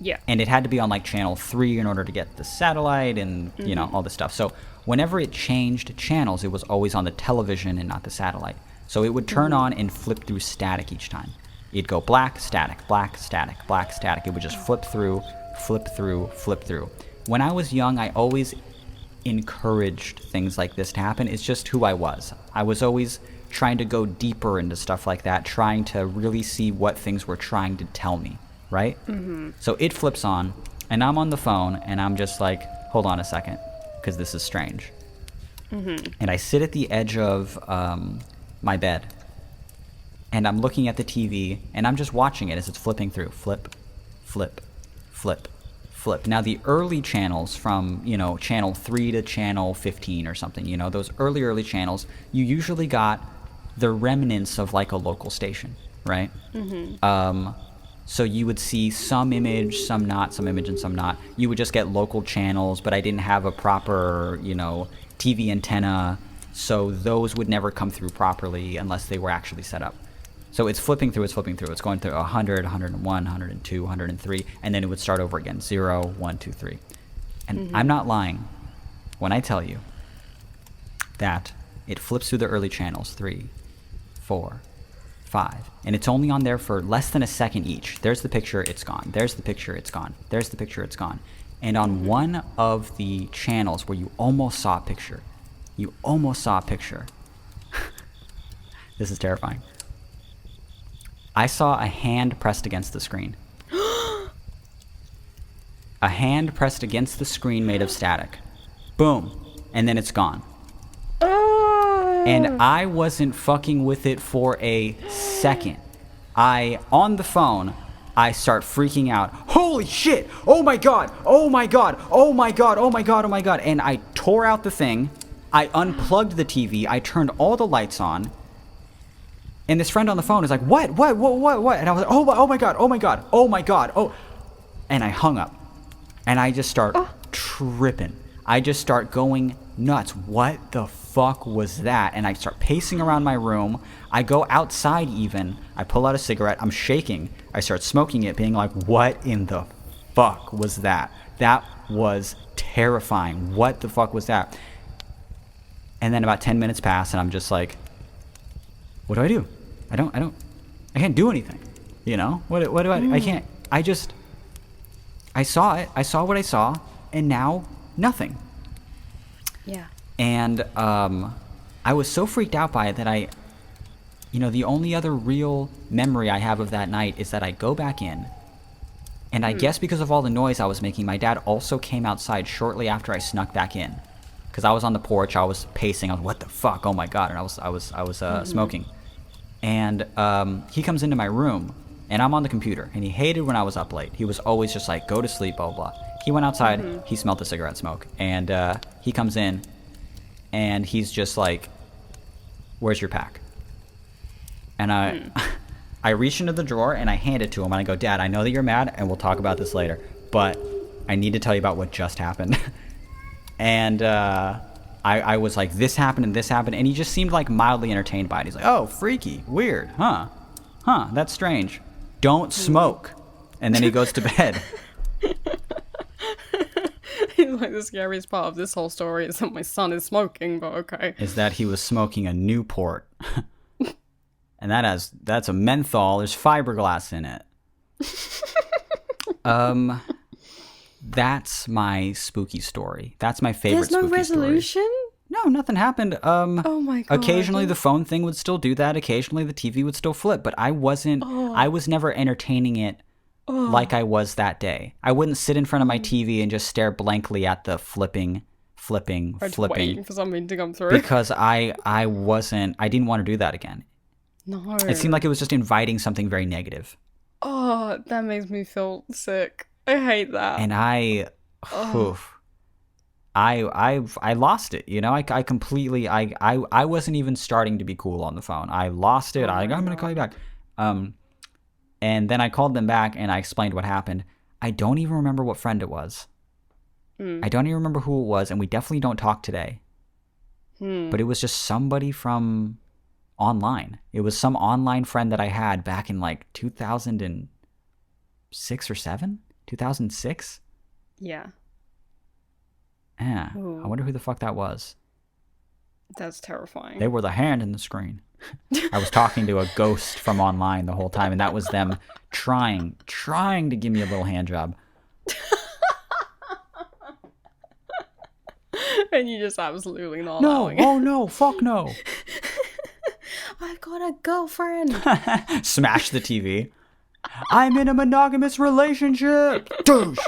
Yeah. And it had to be on like channel 3 in order to get the satellite and, all this stuff. So whenever it changed channels, it was always on the television and not the satellite. So it would turn on and flip through static each time. It'd go black, static, black, static, black, static. It would just flip through. When I was young, I always encouraged things like this to happen. It's just who I was. I was always trying to go deeper into stuff like that, trying to really see what things were trying to tell me. Right? So it flips on, and I'm on the phone, and I'm just like, hold on a second, because this is strange. And I sit at the edge of my bed, and I'm looking at the TV, and I'm just watching it as it's flipping through. Flip, flip, flip, flip. Now, the early channels from, channel 3 to channel 15 or something, those early channels, you usually got the remnants of, like, a local station, right? So you would see some image, some not, some image and some not. You would just get local channels, but I didn't have a proper, TV antenna, so those would never come through properly unless they were actually set up. So it's flipping through. It's going through 100, 101, 102, 103, and then it would start over again. 0, 1, 2, 3. And I'm not lying when I tell you that it flips through the early channels, 3, 4, 5, and it's only on there for less than a second each. There's the picture, it's gone. There's the picture, it's gone. There's the picture, it's gone. And on one of the channels where you almost saw a picture, You almost saw a picture. This is terrifying. I saw a hand pressed against the screen. A hand pressed against the screen made of static. Boom. And then it's gone. And I wasn't fucking with it for a second. On the phone, I start freaking out. Holy shit! Oh my god! Oh my god! Oh my god! Oh my god! Oh my god! And I tore out the thing. I unplugged the TV. I turned all the lights on. And this friend on the phone is like, what? And I was like, oh my god! Oh my god! Oh my god! Oh. And I hung up. And I just start tripping. I just start going nuts. What the fuck was that? And I start pacing around my room. I go outside even. I pull out a cigarette. I'm shaking. I start smoking it, being like, what in the fuck was that? That was terrifying. What the fuck was that? And then about 10 minutes pass, and I'm just like, what do I do? I can't do anything. You know? What do I can't. I saw it. I saw what I saw, and now nothing. Yeah. And I was so freaked out by it that the only other real memory I have of that night is that I go back in, and I guess because of all the noise I was making, my dad also came outside shortly after I snuck back in, because I was on the porch, I was pacing, I was, what the fuck, oh my god, and I was smoking, and he comes into my room, and I'm on the computer, and he hated when I was up late. He was always just like, go to sleep, blah blah. He went outside, he smelled the cigarette smoke, and he comes in, and he's just like, where's your pack? And I reach into the drawer and I hand it to him and I go, Dad, I know that you're mad and we'll talk about this later, but I need to tell you about what just happened. And I was like, this happened and this happened, and he just seemed like mildly entertained by it. He's like, oh, freaky, weird, huh, that's strange. Don't smoke. And then he goes to bed. He's like, the scariest part of this whole story is that my son is smoking, but okay. Is that he was smoking a Newport. And that's a menthol. There's fiberglass in it. That's my spooky story. That's my favorite spooky story. There's no resolution? No, nothing happened. Oh my god. Occasionally the phone thing would still do that. Occasionally the TV would still flip, but I was never entertaining it like I was that day. I wouldn't sit in front of my TV and just stare blankly at the flipping. Waiting for something to come through. Because I didn't want to do that again. No. It seemed like it was just inviting something very negative. Oh, that makes me feel sick. I hate that. And I lost it, you know? I completely, I wasn't even starting to be cool on the phone. I lost it. I'm going to call you back. And then I called them back and I explained what happened. I don't even remember what friend it was. I don't even remember who it was, and we definitely don't talk today. But it was just somebody from online. It was some online friend that I had back in like 2006 or 7? 2006? Yeah. Yeah. I wonder who the fuck that was. That's terrifying. They were the hand in the screen. I was talking to a ghost from online the whole time, and that was them trying to give me a little hand job. And you just absolutely not No, allowing it. oh no, fuck no. I've got a girlfriend. Smash the TV. I'm in a monogamous relationship. Douche.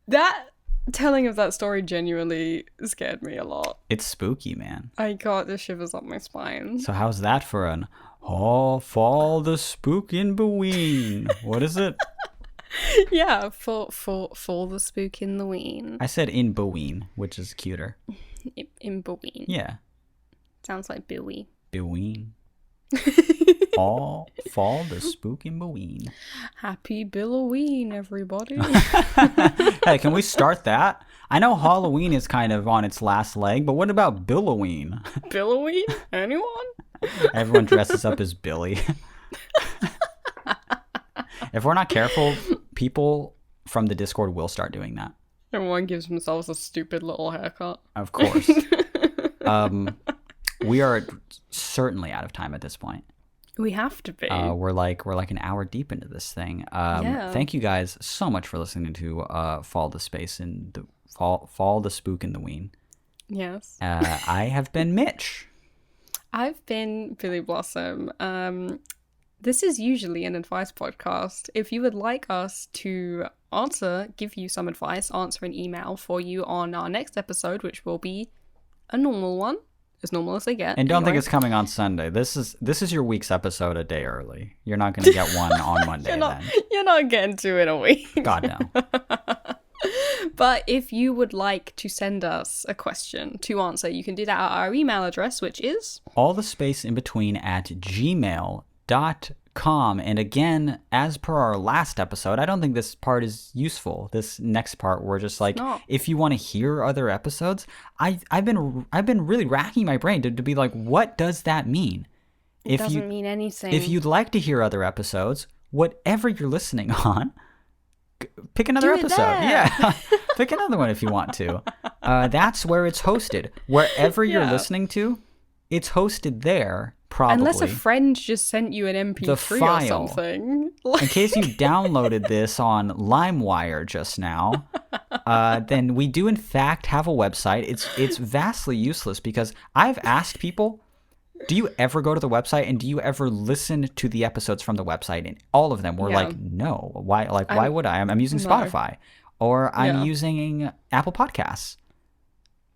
That telling of that story genuinely scared me a lot. It's spooky, man. I got the shivers up my spine. So how's that for an fall the spook in Beween? What is it? Yeah, for the spook in the ween. I said in Beween, which is cuter. In Beween. Yeah. Sounds like Billy. Beween. Fall the spook in Beween. Happy Billoween, everybody. Hey, can we start that? I know Halloween is kind of on its last leg, but what about Billoween? Billoween? Anyone? Everyone dresses up as Billy. If we're not careful, people from the Discord will start doing that. Everyone gives themselves a stupid little haircut. Of course. We are certainly out of time at this point. We have to be. We're like an hour deep into this thing. Thank you guys so much for listening to Fall the Space and the Fall the Spook and the Ween. Yes. I have been Mitch. I've been Billy Blossom. This is usually an advice podcast. If you would like us to give you some advice, answer an email for you on our next episode, which will be a normal one, as normal as they get. And don't think it's coming on Sunday. This is your week's episode a day early. You're not going to get one on Monday. You're not getting to it a week. God, no. But if you would like to send us a question to answer, you can do that at our email address, which is allthespaceinbetween@gmail.com. And again, as per our last episode, I don't think this part is useful. This next part, we're just like, if you want to hear other episodes, I've been really racking my brain to be like, what does that mean? It doesn't mean anything. If you'd like to hear other episodes, whatever you're listening on, pick another episode. Yeah. Pick another one if you want to. That's where it's hosted. Wherever you're listening to, it's hosted there, probably. Unless a friend just sent you an MP3 or something. In case you downloaded this on LimeWire just now, then we do in fact have a website. It's vastly useless because I've asked people, do you ever go to the website and do you ever listen to the episodes from the website? And all of them were like, no. Why? Why would I? I'm using Spotify, or I'm using Apple Podcasts,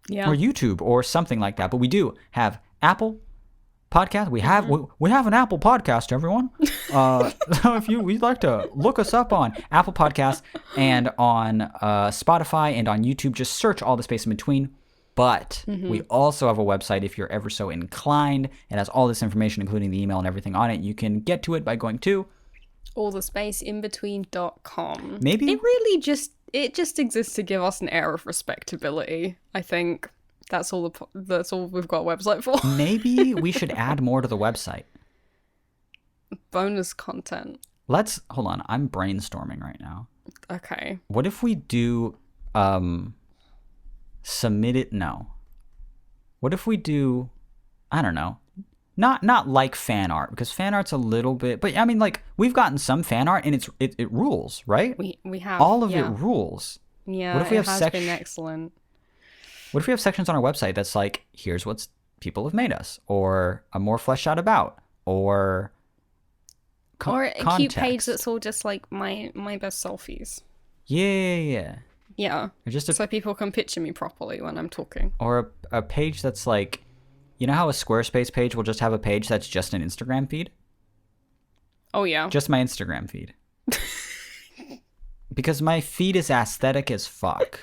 or YouTube, or something like that. But we do have Apple Podcast. We have an Apple Podcast, everyone. So if you'd like to look us up on Apple Podcasts and on Spotify and on YouTube, just search All the Space in Between. But we also have a website if you're ever so inclined. It has all this information, including the email and everything on it. You can get to it by going to allthespaceinbetween.com. Maybe it just exists to give us an air of respectability. I think that's all we've got a website for. Maybe we should add more to the website. Bonus content. Hold on. I'm brainstorming right now. Okay. What if we do submit it? No. What if we do, I don't know, not like fan art, because fan art's a little bit, but I mean, like, we've gotten some fan art and it rules, right? We have all of it rules. Yeah. What if we it has been excellent. What if we have sections on our website that's like, here's what people have made us, or a more fleshed out about, or or a context. Cute page that's all just like my best selfies. Yeah. Yeah. Or just so people can picture me properly when I'm talking. Or a page that's like, you know how a Squarespace page will just have a page that's just an Instagram feed? Oh, yeah. Just my Instagram feed. Because my feed is aesthetic as fuck.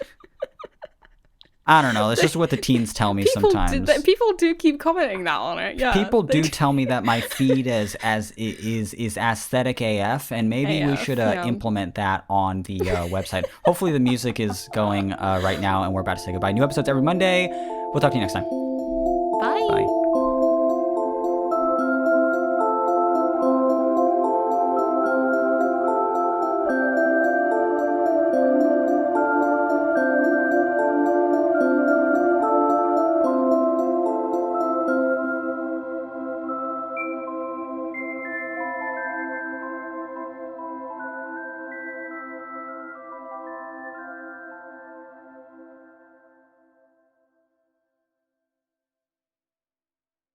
I don't know. That's just what the teens tell me sometimes. People do keep commenting that on it. Yeah. People do tell me that my feed is aesthetic AF, and maybe we should implement that on the website. Hopefully the music is going right now, and we're about to say goodbye. New episodes every Monday. We'll talk to you next time. Bye. Bye.